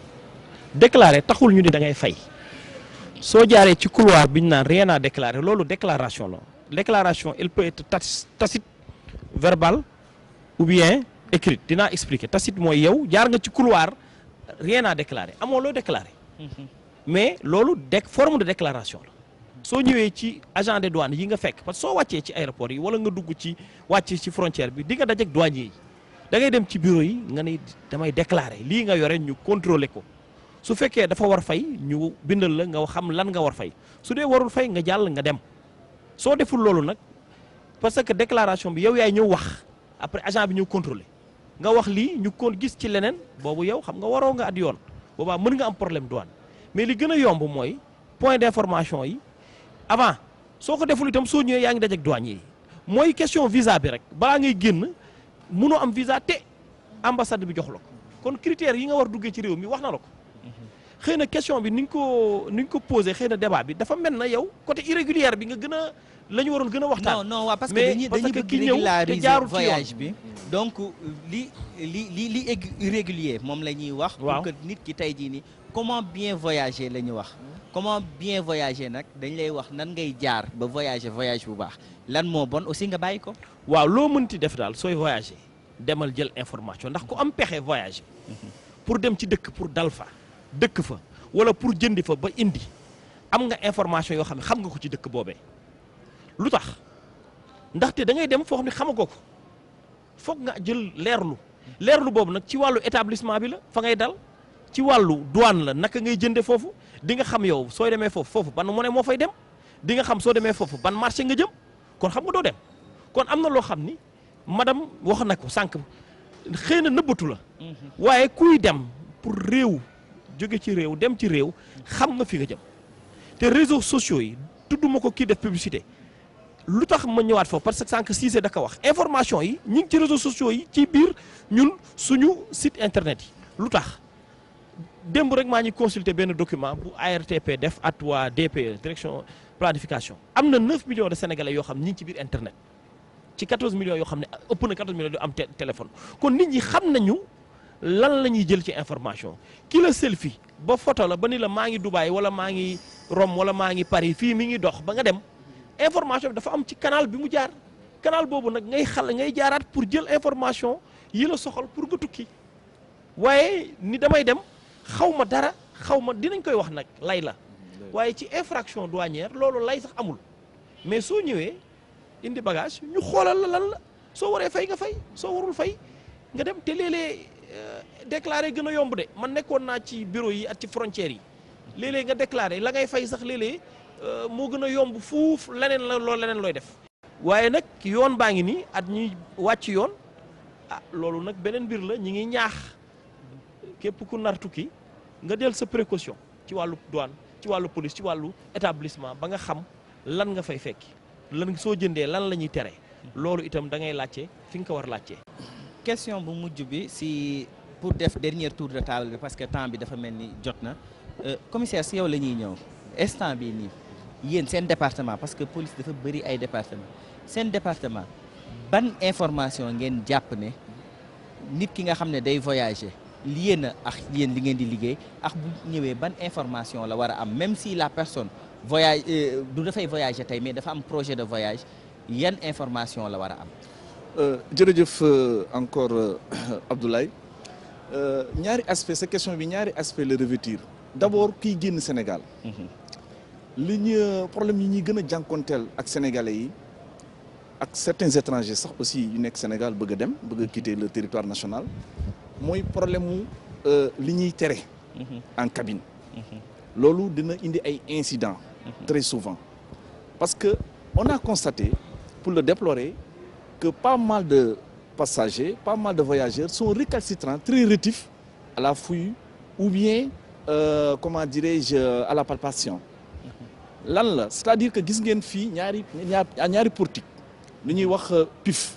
déclarer taxul ñu ni da ngay fay soo jaaree ci couloir bi ñu naan rien à déclarer loolu déclaration la déclaration elle peut être tacite verbale ou bien écrite dinaa expliquer tacite mooy yow jaar nga ci couloir rien à déclarer amoo loo déclarer mais loolu forme de déclaration la soo ñëwee ci agent de douane yi nga fekk parce que soo wàccee ci aéroport yi wala nga dugg ci wàcc ci frontière bi di nga dajeek douanier yi da ngay dem ci bureau yi nga ne damay déclarer lii nga yore ñu contrôler ko su fekkee dafa war fay ñu bindal la nga xam lan nga war fay su dee warul fay nga jàll nga dem soo deful loolu nag parce que déclaration bi yow yaay ñëw wax après agent bi ñëw contrôler nga wax lii ñu ko gis ci leneen boobu yow xam nga waroo nga at yoon boobaa mën nga am problème douane mais li gën a yomb mooy point d'information yi avant soo ko deful itam soo ñëwee yaa ngi dajeek douanier yi mooy question visa bi rek balaa ngay génn. mënoo am visa te ambassade bi jox la ko kon critères yi nga war duggee ci réew mi wax na la ko xëy na question bi ni nga ko posé xëy na débat bi dafa mel na yow côté irrégulière bi nga gën a la ñu waroon gën a waxtaan. non waaw parce que dañuy bëgg régulariser voyage bi donc li irrégulier moom la ñuy wax. pour que nit ki tey jii nii comment bien voyager la ñu wax. comment bien voyager nag dañ lay wax nan ngay jaar ba voyage bu baax lan moo bon aussi nga bàyyi ko. waaw loo mënti def daal sooy voyager demal jël information ndax ku am pexe voyager pour dem ci dëkk pour dal fa dëkk fa wala pour jëndi fa ba indi am nga information yoo xam ne xam nga ko ci dëkk boobee lu tax ndaxte da ngay dem foo xam ne xamagoo ko foog nga jël leerlu boobu nag ci wàllu établissement bi la fa ngay dal ci wàllu douane la naka ngay jënde foofu di nga xam yow sooy demee foofu ban monnaie moo fay dem di nga xam soo demee foofu ban marché nga jëm kon xam nga doo dem kon am na loo xam ni madame wax na ko sànq xëy na nëbbatu la waaye kuy dem pour réew jóge ci réew dem ci réew xam nga fi nga jëm te réseaux sociaux yi tudduma ko kii def publicité lu tax ma ñëwaat foofu parce que sànq Cissé da ko wax information yi ñu ngi ci réseaux sociaux yi ci biir ñun suñu site internet yi lu tax démb rek maa ngi consulter benn document bu ARTP def at waa DPE direction planification am na 9 millions de sénégalais yoo xam ñi ngi ci biir internet ci 14 millions yoo xam ne ëpp na 14 millions yu am téléphone kon nit ñi xam nañu lan la ñuy jël ci information ki la selfie ba photo la ba ni la maa ngi Dubaï wala maa ngi Rome wala maa ngi Paris fii mi ngi dox ba nga dem information bi dafa am ci canal bi mu jaar canal boobu nag ngay jaaraat pour jël information yi la soxal pour nga tukki waaye ni damay dem xaw ma dara xaw ma dinañ koy wax nag lay la waaye ci infraction douanière loolu lay sax amul mais soo ñëwee indi bagage ñu xoolal la lan la soo waree fay nga fay soo warul fay nga dem te léeg-léeg déclaré gën a yomb de man nekkoon naa ci bureau yi ak ci frontières yi léeg-léeg nga déclaré la ngay fay sax léeg-léeg moo gën a yomb fuuf leneen la loolu leneen looy def waaye nag yoon baa ngi nii at ñuy wàcc yoon loolu nag beneen mbir la ñi ngi ñaax képp ku nar tukki nga del sa précaution ci wàllu douane ci wàllu police ci wàllu établissement ba nga xam lan nga fay fekki lan soo jëndee lan la ñuy tere loolu itam da ngay laajte fi nga ko war laajte. question bu mujj bi si pour def dernier tour de table bi parce que temps bi dafa mel ni jot na commissaire si yow la ñuy ñëw instant bii nii yéen seen département parce que police dafa bëri ay département seen département ban information ngeen jàpp ne nit ki nga xam ne day voyager lié na ak yéen li ngeen di liggéey ak bu ñëwee ban information la war a am même si la personne voyage du dafay voyager tey mais dafa am projet de voyage yan information la war a am. jërëjëf encore Abdoulaye ñaari aspect sa question bi ñaari aspect la revêtir d'abord kiy génn Sénégal li ñu problème yi ñuy gën a jànkonteel ak sénégalais yi ak certains étrangers sax aussi yu nekk Sénégal bëgg a dem bëgg a quitter le territoire national mooy problème mu li ñuy tere en cabine loolu dina indi ay incidents très souvent parce que on a constaté pour le déplorer que pas mal de passagers, pas mal de voyageurs sont récalcitrants, très rétifs à la fouille ou bien, comment dirais-je, à la palpation. Lan la c'est-à-dire que gis ngeen fii ñaari portique lu ñuy wax PIF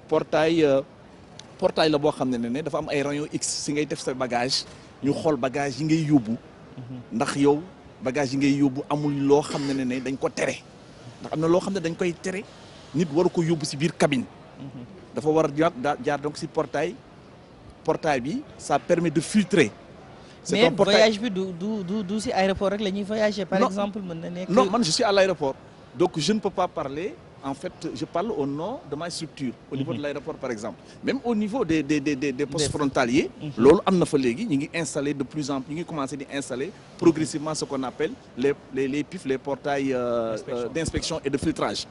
portail la boo xam ne dafa am ay rayons X si ngay def sa bagage ñu xool bagage yi ngay yóbbu ndax yow bagage yi ngay yóbbu amul loo xam ne dañ ko tere ndax am na loo xam ne dañ koy tere nit waru ko yóbbu si biir cabine dafa war a jaar donc si portail bi ça permet de filtrer. mais voyage bi du si aéroport rek la ñuy voyager par exemple mën na nekk. non man je suis à l'aéroport donc je ne peux pas parler en fait je parle au nom de ma structure au niveau de l'aéroport par exemple même au niveau des postes frontaliers loolu am na fa léegi ñu ngi installer de plus en plus ñu ngi commencer di installer progressivement ce qu'on appelle les PIF les portails d'inspection et de filtrage.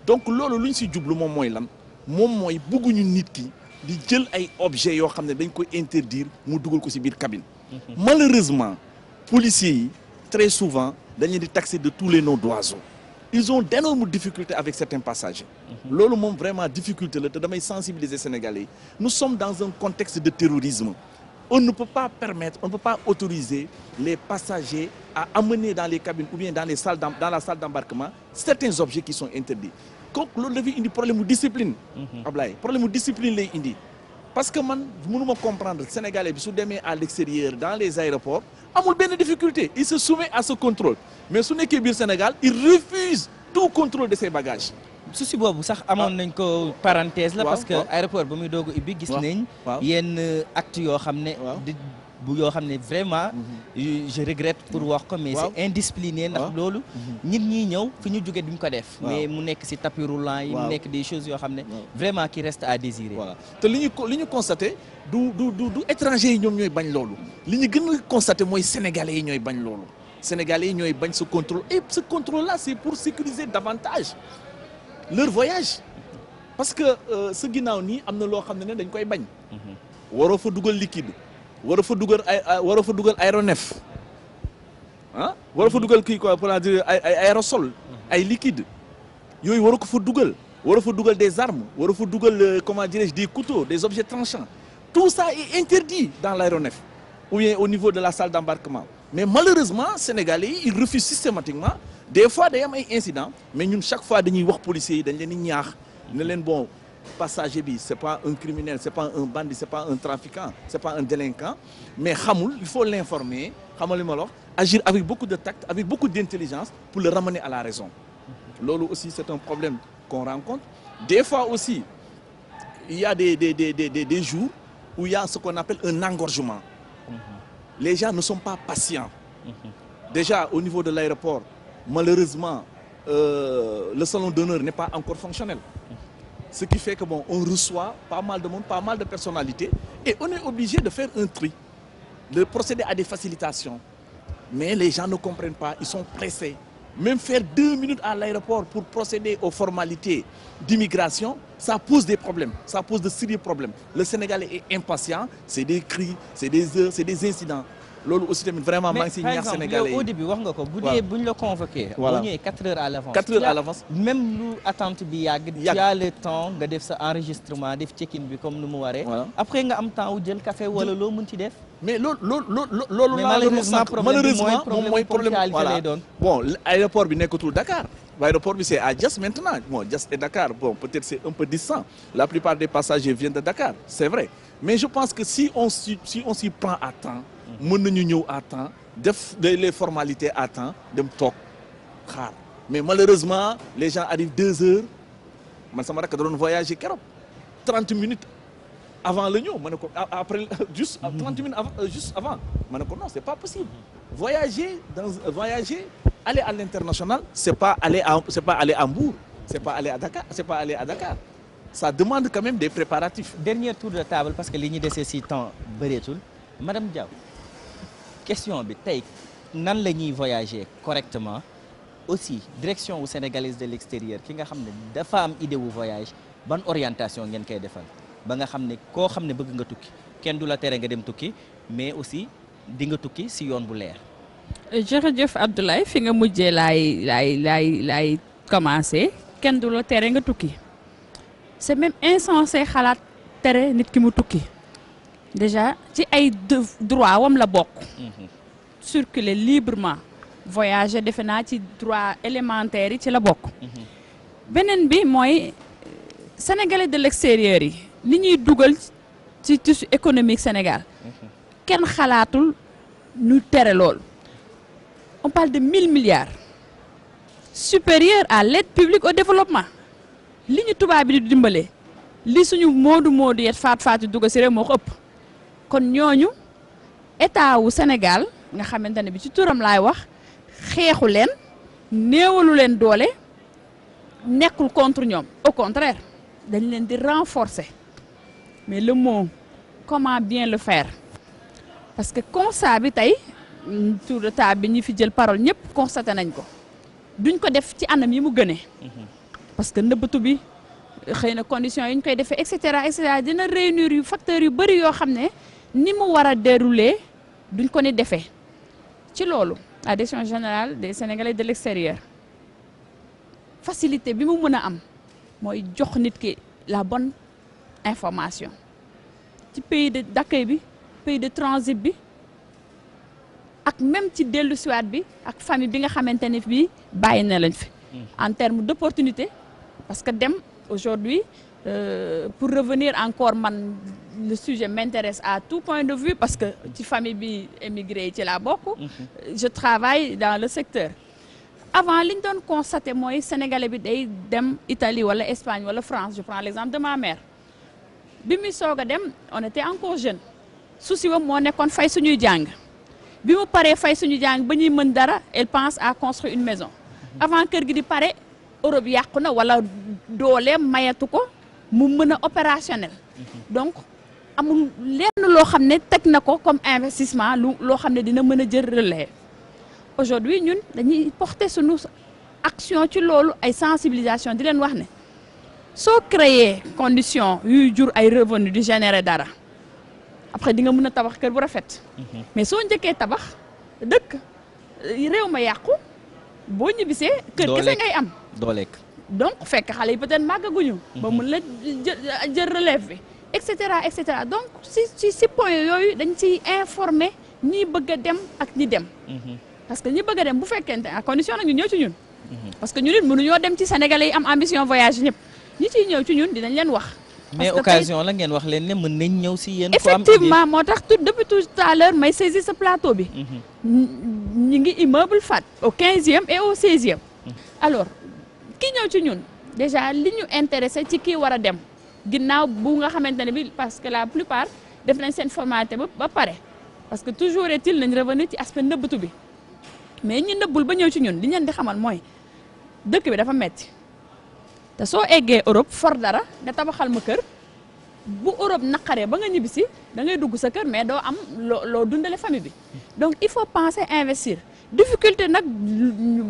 donc loolu lu ñu si jublu moom mooy lan moom mooy bëgguñu nit ki di jël ay objets yoo xam ne dañ koy interdire mu dugal ko si biir cabine. malheureusement policiers yi très souvent dañu di taxer de tous les noms d'oiseaux. ils ont d'énormes difficultés avec certains passagers. loolu moom vraiment difficulté la te damay sensibiliser Sénégalais yi nous sommes dans un contexte de terrorisme. on ne peut pas permettre, on ne peut pas autoriser les passagers à amener dans les cabines ou bien dans la salle d'embarquement certains objets qui sont interdits. Donc loolu dafay indi problème mu discipline. Ablaye problème mu discipline lay indi. parce que man mënuma comprendre Sénégalais bi su demee à l'extérieur dans les aéroports amul benn difficulté il se soumet à ce contrôle mais su nekkee biir Sénégal il refuse tout contrôle de ses bagages. souci boobu sax amoon nañ ko parenthèse la parce que aéroport ba muy doog a ubbi gis nañ yenn acte yoo xam ne yoo xam ne vraiment je regrette pour wax ko mais c'est indiscipliné ndax loolu nit ñi ñëw fi ñu jóge duñ ko def mais mu nekk ci tapis roulant yi mu nekk des choses yoo xam ne vraiment qui reste à désirer. voilà te li ñu constaté du étranger yi ñoom ñooy bañ loolu li ñu gën a constaté mooy sénégalais yi ñooy bañ loolu sénégalais yi ñooy bañ ce contrôle et ce contrôle là c'est pour sécuriser davantage leur voyage parce que sa ginnaaw nii am na loo xam ne dañ koy bañ waroo fa dugal liquide waroo fa dugal aéronef waroo fa dugal kii quoi pour dire ay aérosol ay liquide yooyu waroo ko fa dugal waroo fa dugal des armes waroo fa dugal comment dirais-je des couteaux des objets tranchants tout ça est interdit dans l'aéronef ou bien au niveau de la salle d'embarquement. Mais malheureusement, Sénégalais, ils refusent systématiquement. Des fois, il y a des incidents, mais nous, chaque fois, nous avons des policiers, nous avons bon passager, ce n'est pas un criminel, ce n'est pas un bandit, ce n'est pas un trafiquant, ce n'est pas un délinquant. Mais il faut l'informer, agir avec beaucoup de tact, avec beaucoup d'intelligence pour le ramener à la raison. Lolo aussi, c'est un problème qu'on rencontre. Des fois aussi, il y a des jours où il y a ce qu'on appelle un engorgement. Les gens ne sont pas patients. Déjà, au niveau de l'aéroport, malheureusement, le salon d'honneur n'est pas encore fonctionnel. Ce qui fait que bon, on reçoit pas mal de monde, pas mal de personnalités, et on est obligé de faire un tri, de procéder à des facilitations. Mais les gens ne comprennent pas, ils sont pressés. Même faire 2 minutes à l'aéroport pour procéder aux formalités d'immigration, ça pose des problèmes, ça pose de sérieux problèmes. Le Sénégalais est impatient, c'est des cris, c'est des heures, c'est des incidents. Lolo aussi vraiment mais par exemple Sénégalais. au début wax nga ko bu dee buñ la convoqué. Voilà. boo ñëwee 4 heures à l'avance. 4 heures à l'avance. Même lu attente bi yàgg. tu as le temps nga def sa enregistrement def check-in bi comme nu mu waree. Voilà. Après nga am temps wu jël café wala loo mën ci def. Mais malheureusement problème ponctualité voilà. lay doon. Bon, l'aéroport bi nekkatul Dakar. L'aéroport c'est à Diass maintenant. Bon, Diass et Dakar, bon, peut-être c'est un peu distant. La plupart des passagers viennent de Dakar, c'est vrai. Mais je pense que si on s'y prend à temps, mën nañu ñëw à temps, def les formalités à temps, dem toog xaar. Mais malheureusement, les gens arrivent 2 heures. Man sama rakk da doon voyager keroog 30 minutes avant le ñëw. Ma ne ko après juste 30 minutes avant, juste avant. Ma ne ko non, c'est pas possible. Voyager aller à l'international, c'est pas aller à Hambourg, c'est pas aller à Dakar, c'est pas aller à Dakar. Ça demande quand même des préparatifs. Dernier tour de table parce que li ñu desee ci temps bëreetul. Madame Diaw, question bi tey nan la ñuy voyager correctement aussi direction wu sénégalaise de l'extérieur ki nga xam ne dafa am idée wu voyage ban orientation ngeen koy defal ba nga xam ne koo xam ne bëgg nga tukki kenn du la tere nga dem tukki mais aussi di nga tukki ci yoon bu leer. jërëjëf Abdoulaye fi nga mujjee laay commencer kenn du la tere nga tukki c'est même insensé xalaat tere nit ki mu tukki. Déjà ci ay droit wam la bokk. Circuler librement voyager defe naa ci droit élémentaire yi ci la bokk. Beneen bi mooy sénégalais de l'extérieur yi li ñuy dugal ci tissu économique Sénégal kenn xalaatul ñu tere loolu. On parle de 1000 milliards supérieur à l'aide publique au développement li ñu tubaab bi di dimbalee li suñu moodu yet faatu dugg ci réew moo ko ëpp. kon ñooñu état wu Sénégal nga xamante ne bi ci turam laay wax xeexu leen néewalu leen doole nekkul contre ñoom au contraire dañ leen di renforcer mais le mot comment bien le faire parce que constat bi tey tour de table bi ñi fi jël parole ñëpp constaté nañ ko duñ ko def ci anam yi mu gënee parce que nëbbatu bi xëy na conditions yi ñu koy defee et cetera dina réunir yu facteurs yu bëri yoo xam ne ni mu war a dérouler duñ ko ni defee ci loolu la direction générale des Sénégalais de l'extérieur facilité bi mu mën a am mooy jox nit ki la bonne information ci pays d'accueil bi pays de transit bi ak même ci dellu siwaat bi ak famille bi nga xamante ne bii bàyyi na lañ fi en termes d'opportunité parce que dem aujourd'hui pour revenir encore man le sujet m'intéresse à tout point de vue parce que ci famille bi émigré yi ci laa bokk je travaille dans le secteur avant li ñu doon constaté mooy sénégalais bi day dem Italie wala Espagne wala France je prends l'exemple de ma mère bi muy soog a dem on était encore jeune souci wam moo nekkoon fay suñuy jàng bi mu paree fay suñu jàng ba ñuy mën dara elle pense à construire une maison avant kër gi di pare Europe yàqu na wala dooleem mayatu ko mu mën a opérationnel donc amul lenn loo xam ne teg na ko comme investissement loo xam ne dina mën a jël relais aujourd'hui ñun dañuy porter sunu action ci loolu ay sensibilisation di leen wax ne soo créer condition yuy jur ay revenu di générer dara après di nga mën a tabax kër bu rafet mais soo njëkkee tabax dëkk réew ma yàqu boo ñibbisee kër kese ngay am doo lekk donc fekk xale yi peut-être màggaguñu ba mun la jël relève bi et cetera donc si point yooyu dañ ciy informer ñi bëgg a dem ak ñi dem. parce que ñi bëgg a dem bu fekkente à condition nag ñu ñëw ci ñun. parce que ñu nit mënuñoo dem ci Sénégalais yi am ambition voyage ñëpp ñi ciy ñëw ci ñun dinañ leen wax. mais occasion la ngeen wax leen ne mën nañ ñëw si yéen. effectivement moo tax depuis tout à l'heure may saisir ce plateau bi. ñi ngi immeuble FAT au 15e et au 16e. alors ki ñëw ci ñun déjà li ñu intéressé ci kii war a dem ginnaaw bu nga xamante ne bi parce que la plupart def nañ seen formalité ba pare parce que toujours est-il nañ revenir ci aspect nëbbatu bi mais ñi nëbbul ba ñëw ci ñun li ñu leen di xamal mooy dëkk bi dafa metti te soo eggee Europe for dara nga tabaxal ma kër bu Europe naqaree ba nga ñibbisi da ngay dugg sa kër mais doo am loo dundale famille bi donc il faut penser investir difficulté nag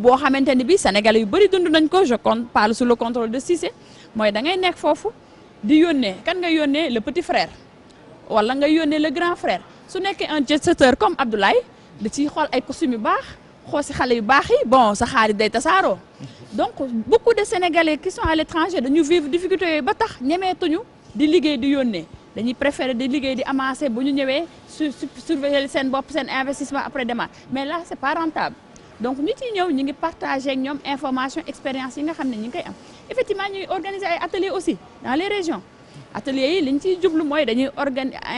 boo xamante ni bi Sénégalais yu bëri dund nañ ko je parle sous le contrôle de Cissé mooy da ngay nekk foofu di yónnee kan nga yónnee le petit frère wala nga yónnee le grand frère su nekkee un jet-setteur comme Abdoulaye da ciy xool ay costumes yu baax xool si xale yu baax yi bon sa xaalis day tasaaroo donc beaucoup de Sénégalais qui sont à l'étranger dañu vivre difficulté yooyu ba tax ñemeetuñu di liggéey di yónnee dañuy préférer di liggéey di amasser bu ñu ñëwee surveiller seen bopp seen investissement après demain mais là c'est pas rentable donc nit yi ñëw ñi ngi partager ak ñoom information expérience yi nga xam ne ñi ngi koy am effectivement ñu ngi organiser ay ateliers aussi dans les régions ateliers yi li ñu ciy jublu mooy dañuy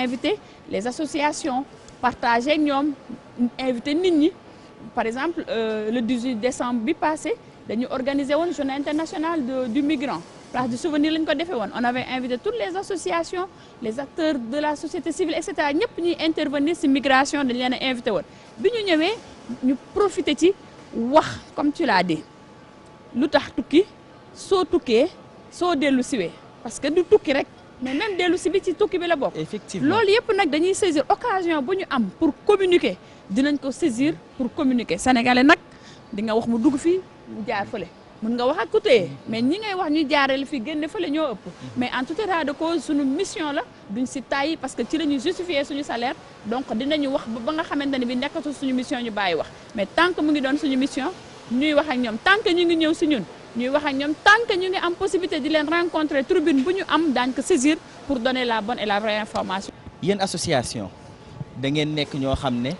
inviter les associations partager ak ñoom inviter nit ñi par exemple le 18 décembre bi passé dañu organiser woon journée internationale du migrant place du souvenir lañ ko defee woon on avait invité toutes les associations les acteurs de la société civile et cetera ñëpp ñuy intervenir ci migration dañ leen a invité woon bi ñu ñëwee ñu profité ci wax comme tu l'as dit lu tax tukki soo tukkee soo dellu siwee parce que du tukki rek mais même dellu si bi ci tukki bi la bokk. effectivement loolu yëpp nag dañuy saisir occasion bu ñu am pour communiquer dinañ ko saisir pour communiquer sénégalais nag di nga wax mu dugg fii mu jaar fële mën nga wax ak ku téye mais ñi ngay wax ñu jaarale fii génne fële ñoo ëpp mais en tout état de cause suñu mission la duñ si tàyyi parce que ci la ñuy justifier suñu salaire donc dinañu wax ba nga xamante ne bi nekkatu suñu mission ñu bàyyi wax mais tant que mu ngi doon suñu mission ñuy wax ak ñoom tant que ñu ngi ñëw si ñun ñuy wax ak ñoom tant que ñu ngi am possibilité di leen rencontrer tribune bu ñu am daañ ko saisir pour donner la bonne et la vraie information. yéen association da ngeen nekk ñoo xam ne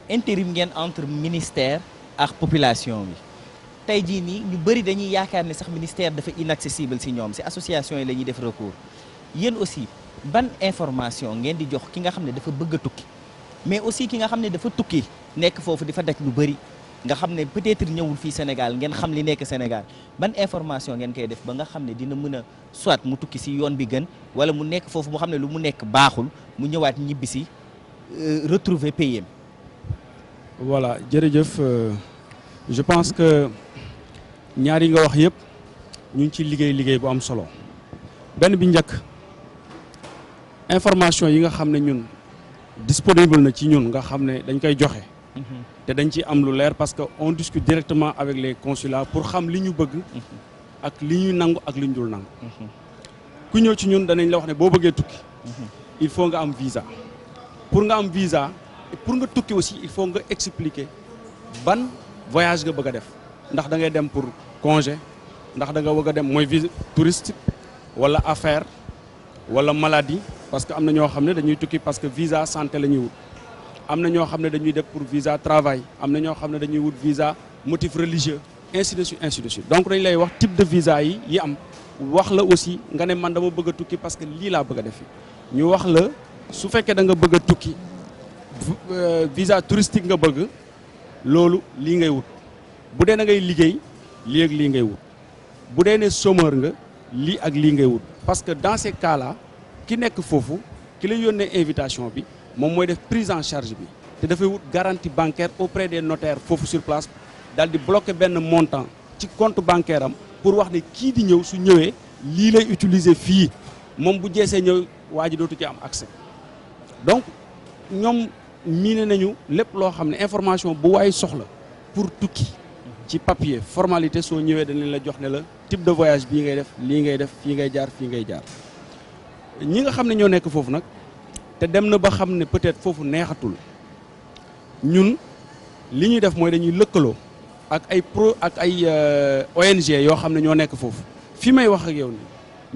intérim ngeen entre ministère ak population bi tey jii nii ñu bëri dañuy yaakaar ne sax ministère dafa inaccessible si ñoom si association yi la ñuy def recours yéen aussi ban information ngeen di jox ki nga xam ne dafa bëgg a tukki mais aussi ki nga xam ne dafa tukki nekk foofu di fa daj lu bëri nga xam ne peut-être ñëwul fii Sénégal ngeen xam li nekk Sénégal ban information ngeen koy def ba nga xam ne dina mën a soit mu tukki si yoon bi gën wala mu nekk foofu mu xam ne lu mu nekk baaxul mu ñëwaat ñibbi si retrouver pays. voilà jërëjëf je pense que ñaar yi nga wax yëpp ñu ngi ci liggéey bu am solo benn bi njëkk information yi nga xam ne ñun disponible na ci ñun nga xam ne dañ koy joxe. te dañ ci am lu leer parce que on discute directement avec les consulats pour xam li ñu bëgg ak li ñuy nangu ak li ñu dul nangu ku ñëw ci ñun danañ la wax ne boo bëggee tukki il faut nga am visa pour nga am visa pour nga tukki aussi il faut nga expliquer ban voyage nga bëgg a def ndax da ngay dem pour congé ndax da nga bëgg a dem mooy visa touristique wala affaire wala maladie parce que am na ñoo xam ne dañuy tukki parce que visa santé la ñuy wut am na ñoo xam ne dañuy def pour visa travail am na ñoo xam ne dañuy wut visa motif religieux ainsi de suite donc dañ lay wax type de visa yi am wax la aussi nga ne man dama bëgg a tukki parce que lii laa bëgg a def ñu wax la su fekkee da nga bëgg a tukki visa touristique nga bëgg loolu lii ngay wut bu dee da ngay liggéey lii ak lii ngay wut bu dee ne chômeur nga lii ak lii ngay wut parce que dans ces cas là ki nekk foofu ki lay yónnee invitation bi moom mooy def prise en charge bi te dafay wut garantie bancaire auprès des notaires foofu sur place daal di bloquer benn montant ci compte bancaire am pour wax ne kii di ñëw su ñëwee lii lay utiliser fii moom bu jeesee ñëw waa ji dootu ci am accès donc ñoom miine nañu lépp loo xam ne information bu waay soxla pour tukki ci papier formalité soo ñëwee dañ leen la jox ne la type de voyage bii ngay def lii ngay def fii ngay jaar fii ngay jaar ñi nga xam ne ñoo nekk foofu nag te dem na ba xam ne peut-être foofu neexatul ñun li ñuy def mooy dañuy lëkkaloo ak ay ONG yoo xam ne ñoo nekk foofu fi may wax ak yow ni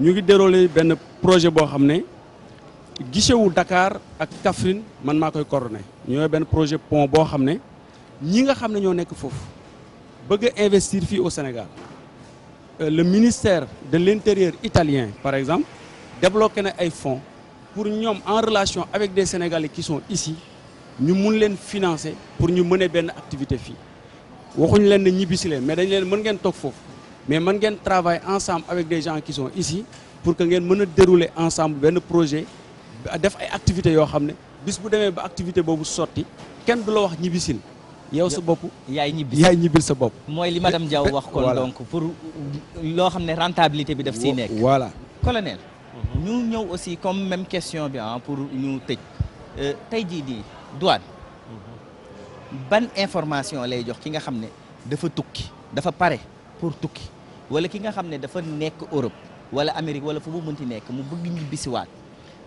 ñu ngi déroulé benn projet boo xam ne guichet wu Dakar ak Kaffrine man maa koy coordonné ñooy benn projet pont boo xam ne ñi nga xam ne ñoo nekk foofu bëgg a investir fii au Sénégal le ministère de l'Intérieur italien par exemple débloqué na ay fonds pour ñoom en relation avec des Sénégalais qui sont ici ñu mun leen financer pour ñu mener benn activité fii waxuñu leen ne ñibbisi leen mais dañ leen mën ngeen toog foofu mais mën ngeen travailler ensemble avec des gens qui sont ici pour que ngeen mën a dérouler ensemble benn projet def ay activités yoo xam ne bis bu demee ba activité boobu sotti kenn du la wax ñibbisil yow sa bopp yaay ñibbil sa bopp. mooy li madame Diaw wax kon voilà. donc pour loo xam ne rentabilité bi daf siy nekk. voilà. colonel ñu ñëw aussi comme même question bi pour ñu tëj tey jii di douane ban information lay jox ki nga xam ne dafa tukki dafa pare pour tukki wala ki nga xam ne dafa nekk Europe wala Amérique wala fu mu mënti nekk mu bëgg ñibbisiwaat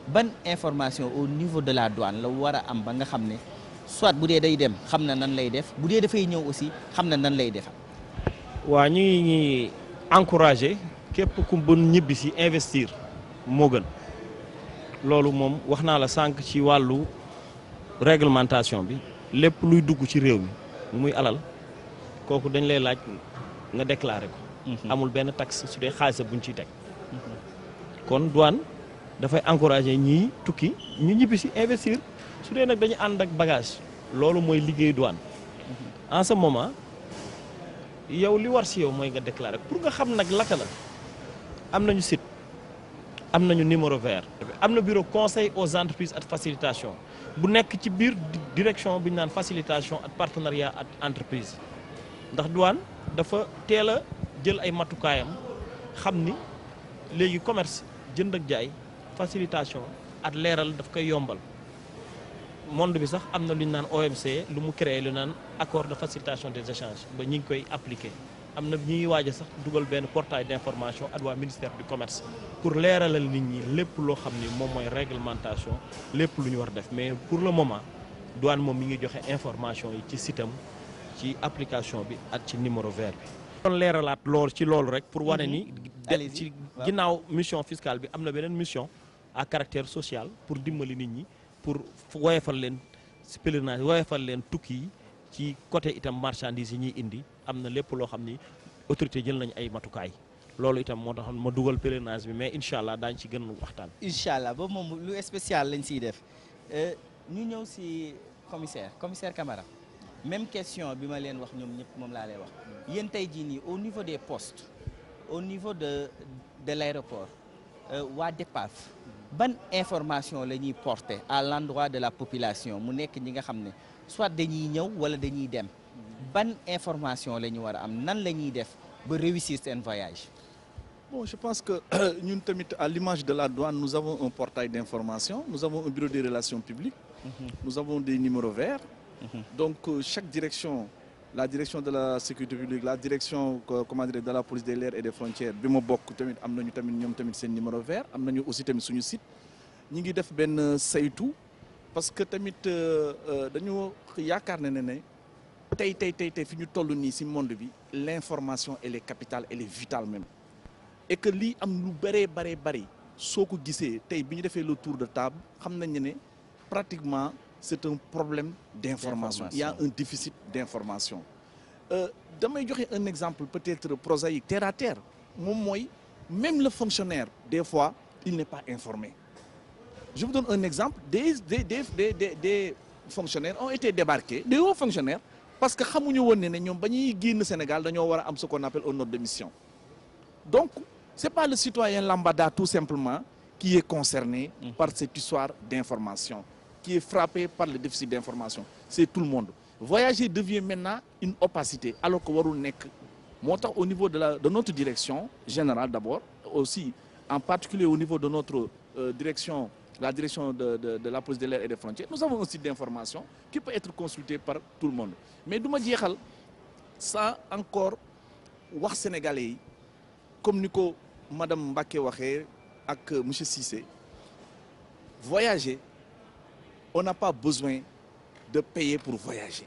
ban information au niveau de la douane la war a am ba nga xam ne soit bu dee day dem xam na nan lay def bu dee dafay ñëw aussi xam na nan lay def. waa ñu ngi encouragé képp ku bën ñibbi si investir moo gën loolu moom wax naa la sànq ci wàllu réglementation bi lépp luy dugg ci réew mi muy alal kooku dañ lay laaj nga déclaré ko. amul benn taxe su dee xaalis buñ ciy teg. kon douane dafay encouragé ñii tukki ñu ñibbi si investir su dee nag dañu ànd ak bagage loolu mooy liggéey douane en ce moment yow li war si yow mooy nga déclaré pour nga xam nag laka la am nañu site am nañu numéro vert am na bureau conseil aux entreprises ak facilitation bu nekk ci biir direction bi ñu naan facilitation ak partenariat ak entreprise ndax douane dafa teel a jël ay matukaayam xam ni léegi commerce jënd ak jaay facilitation ak leeral daf koy yombal monde bi sax am na lu ñu naan OMC lu mu créé lu naan accord de facilitation des échanges ba ñi ngi koy appliqué am na ñi ngi waaj a sax dugal benn portail d'information ak waa ministère du commerce pour leeralal nit ñi lépp loo xam ni moom mooy réglementation lépp lu ñu war def mais pour le moment douane moom mi ngi joxe information yi ci sitam ci application bi ak ci numéro vert bi. doon leeralaat lool ci loolu rek pour wane ni ci ginnaaw mission fiscale bi am na beneen mission à caractère social pour dimbali nit ñi pour woyefal leen si pèlerinage woyefal leen tukki yi ci côté itam marchandise yi ñuy indi am na lépp loo xam ni autorité jël nañ ay matukaay loolu itam moo tax ma dugal pèlerinage bi mais incha allah daañu ci gën waxtaan. incha allah boobu moom lu spécial lañ siy def ñu ñëw si commissaire Camara même question bi ma leen wax ñoom ñëpp moom laa lay wax yéen tey jii nii au niveau des postes au niveau de l'aéroport waa DEPAF ban information la ñuy porter à l'endroit de la population mu nekk ñi nga xam ne soit dañuy ñëw wala dañuy dem ban information la ñu war a am nan la ñuy def ba réussir seen voyage. Bon, je pense que ñun tamit à l'image de la douane nous avons un portail d'information nous avons un bureau des relations publiques nous avons des numéros verts donc chaque direction la direction de la sécurité publique la direction comment dire de la police des l'air et des frontières bi ma bokk tamit am nañu tamit ñoom tamit seen numéro vert am nañu aussi tamit suñu site ñi ngi def benn saytu parce que tamit dañu yaakaar ne tey fi ñu toll nii ci monde bi l'information elle est capitale elle est vitale même et que lii am lu bari soo ko gisee tey bi ñu defee le tour de table xam nañ ne pratiquement c'est un problème d'information. Il y a un déficit d'information. Damay joxe un exemple peut-être prosaïque terre à terre moom mooy même le fonctionnaire des fois il n'est pas informé. Je vous donne un exemple des fonctionnaires ont été débarqués des hauts fonctionnaires parce que xamuñu woon ne ñoom ba ñuy génn Sénégal dañoo war a am ce qu'on appelle un ordre de mission. Donc c'est pas le citoyen lambda tout simplement qui est concerné par cette histoire d'information. Qui est frappé par le déficit d'information c'est tout le monde voyager devient maintenant une opacité alors que warul nekk moo tax au niveau de notre direction générale d'abord aussi en particulier au niveau de notre direction la direction de la police de l'air et des frontières nous avons un site d'information qui peut être consulté par tout le monde mais du ma jeexal ça encore wax sénégalais yi comme ni ko madame Mbacké waxee ak monsieur Cissé voyager on n'a pas besoin de payer pour voyager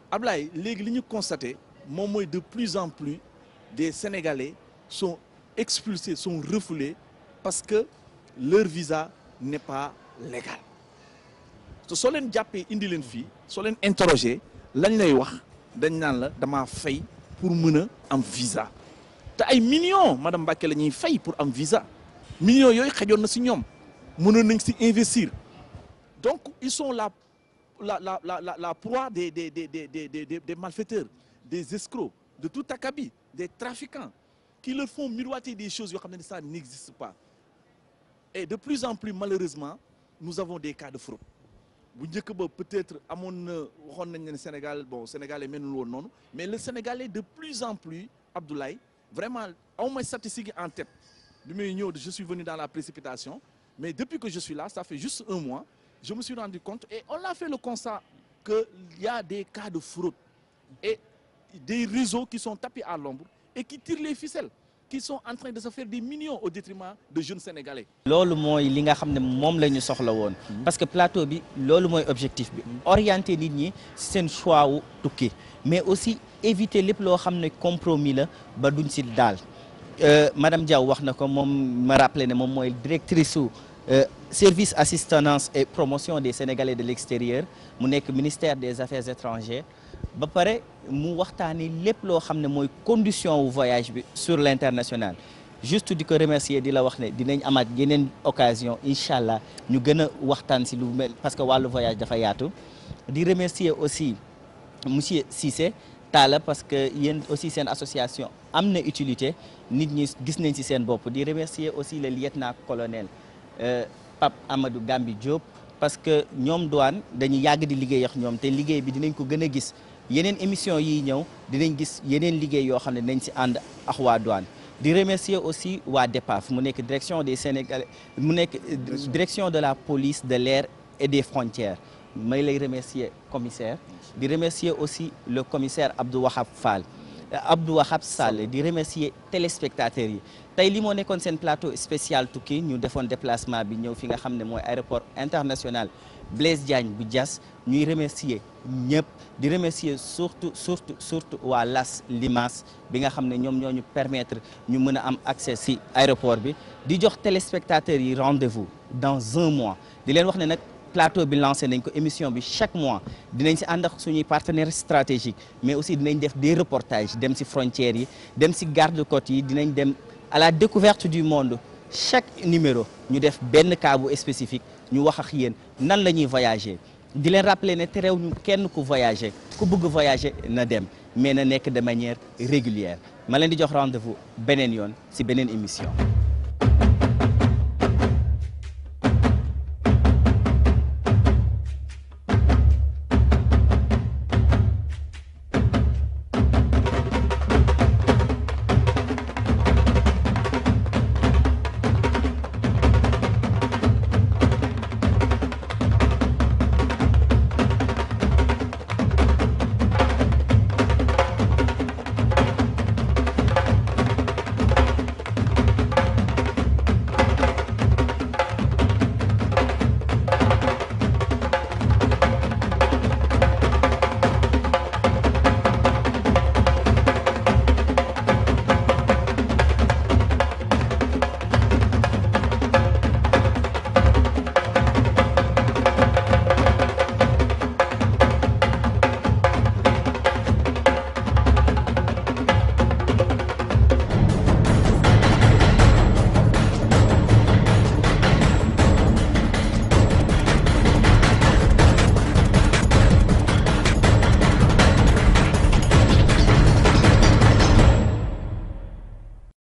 Ablaye léegi li ñu constaté moom mooy de plus en plus des Sénégalais sont expulsés sont refoulés parce que leur visa n'est pas légal te soo leen jàppee indi leen fii soo leen interroger lañ lay wax dañ naan la damaa fay pour mën a am visa te ay millions madame Mbacké la ñuy fay pour am visa millions yooyu xajoon na si ñoom mënoon nañ si investir donc ils sont la proie des malfaiteurs des escrocs de tout acabit des trafiquants qui leur font miroiter des choses yoo xam ne ça n'existe pas et de plus en plus malheureusement nous avons des cas de fraude bu njëkk ba peut-être amoon na waxoon nañ ne Sénégal bon Sénégalais melul woon noonu mais le Sénégalais de plus en plus Abdoulaye vraiment aw ma statistique en tête bi may ñëw je suis venu dans la précipitation mais depuis que je suis là ça fait juste un mois je me suis rendu compte et on a fait le constat que il y a des cas de fraude et des réseaux qui sont tapis à l'ombre et qui tirent les ficelles qui sont en train de se faire des millions au détriment de jeunes Sénégalais. loolu mooy li nga xam ne moom la ñu soxla woon parce que plateau bi loolu mooy objectif bi orienter nit ñi ci seen choix wu tukki mais aussi éviter lépp loo xam ne compromis la ba duñ ci daal madame Diaw wax na ko moom ma rappelé ne moom mooy directrice su service assistance et promotion des Sénégalais de l'extérieur mu nekk ministère des Affaires étrangères ba pare mu waxtaanee lépp loo xam ne mooy condition wu voyage bi sur l'international juste di ko remercier di la wax ne dinañ amaat yeneen occasion incha allah ñu gën a waxtaan si lu mel parce que wàllu voyage dafa yaatu di remercier aussi monsieur Cissé Talla parce que yéen aussi seen association am na utilité nit ñi gis nañ ci seen bopp di remercier aussi le lieutenant-colonel Pape Amadou Gambi Diop parce que ñoom douane dañu yàgg di liggéey ak ñoom te liggéey bi dinañ ko gën a gis yeneen émission yi ñëw dinañ gis yeneen liggéey yoo xam ne dinañ ci ànd ak waa douane di remercier aussi waa DEPAF mu nekk direction des Sénégalais mu nekk direction de la police de l'air et des frontières may lay remercier commissaire di remercier aussi le commissaire Abdou Wahab Sall di remercier téléspectateurs yi tey li moo nekkoon seen plateau spécial tukki ñu defoon déplacement bi ñëw fi nga xam ne mooy aéroport international Blaise Diagne bu Diass ñuy remercier ñëpp di remercier surtout waa Las Limas bi nga xam ne ñoom ñoo ñu permettre ñu mën a am accès ci aéroport bi di jox téléspectateurs yi rendez-vous dans un mois di leen wax ne nag plateau bi lancé nañ ko émission bi chaque mois dinañ ci ànd ak suñuy partenaires stratégiques mais aussi dinañ def des reportages dem ci frontières yi dem ci garde-côtes yi dinañ dem à la découverte du monde chaque numéro ñu def benn cas bu spécifique ñu wax ak yéen nan la ñuy voyager di leen rappeler ne terew ñu kenn ku voyager ku bëgg voyager na dem mais na nekk de manière régulière ma leen di jox rendez-vous beneen yoon ci beneen émission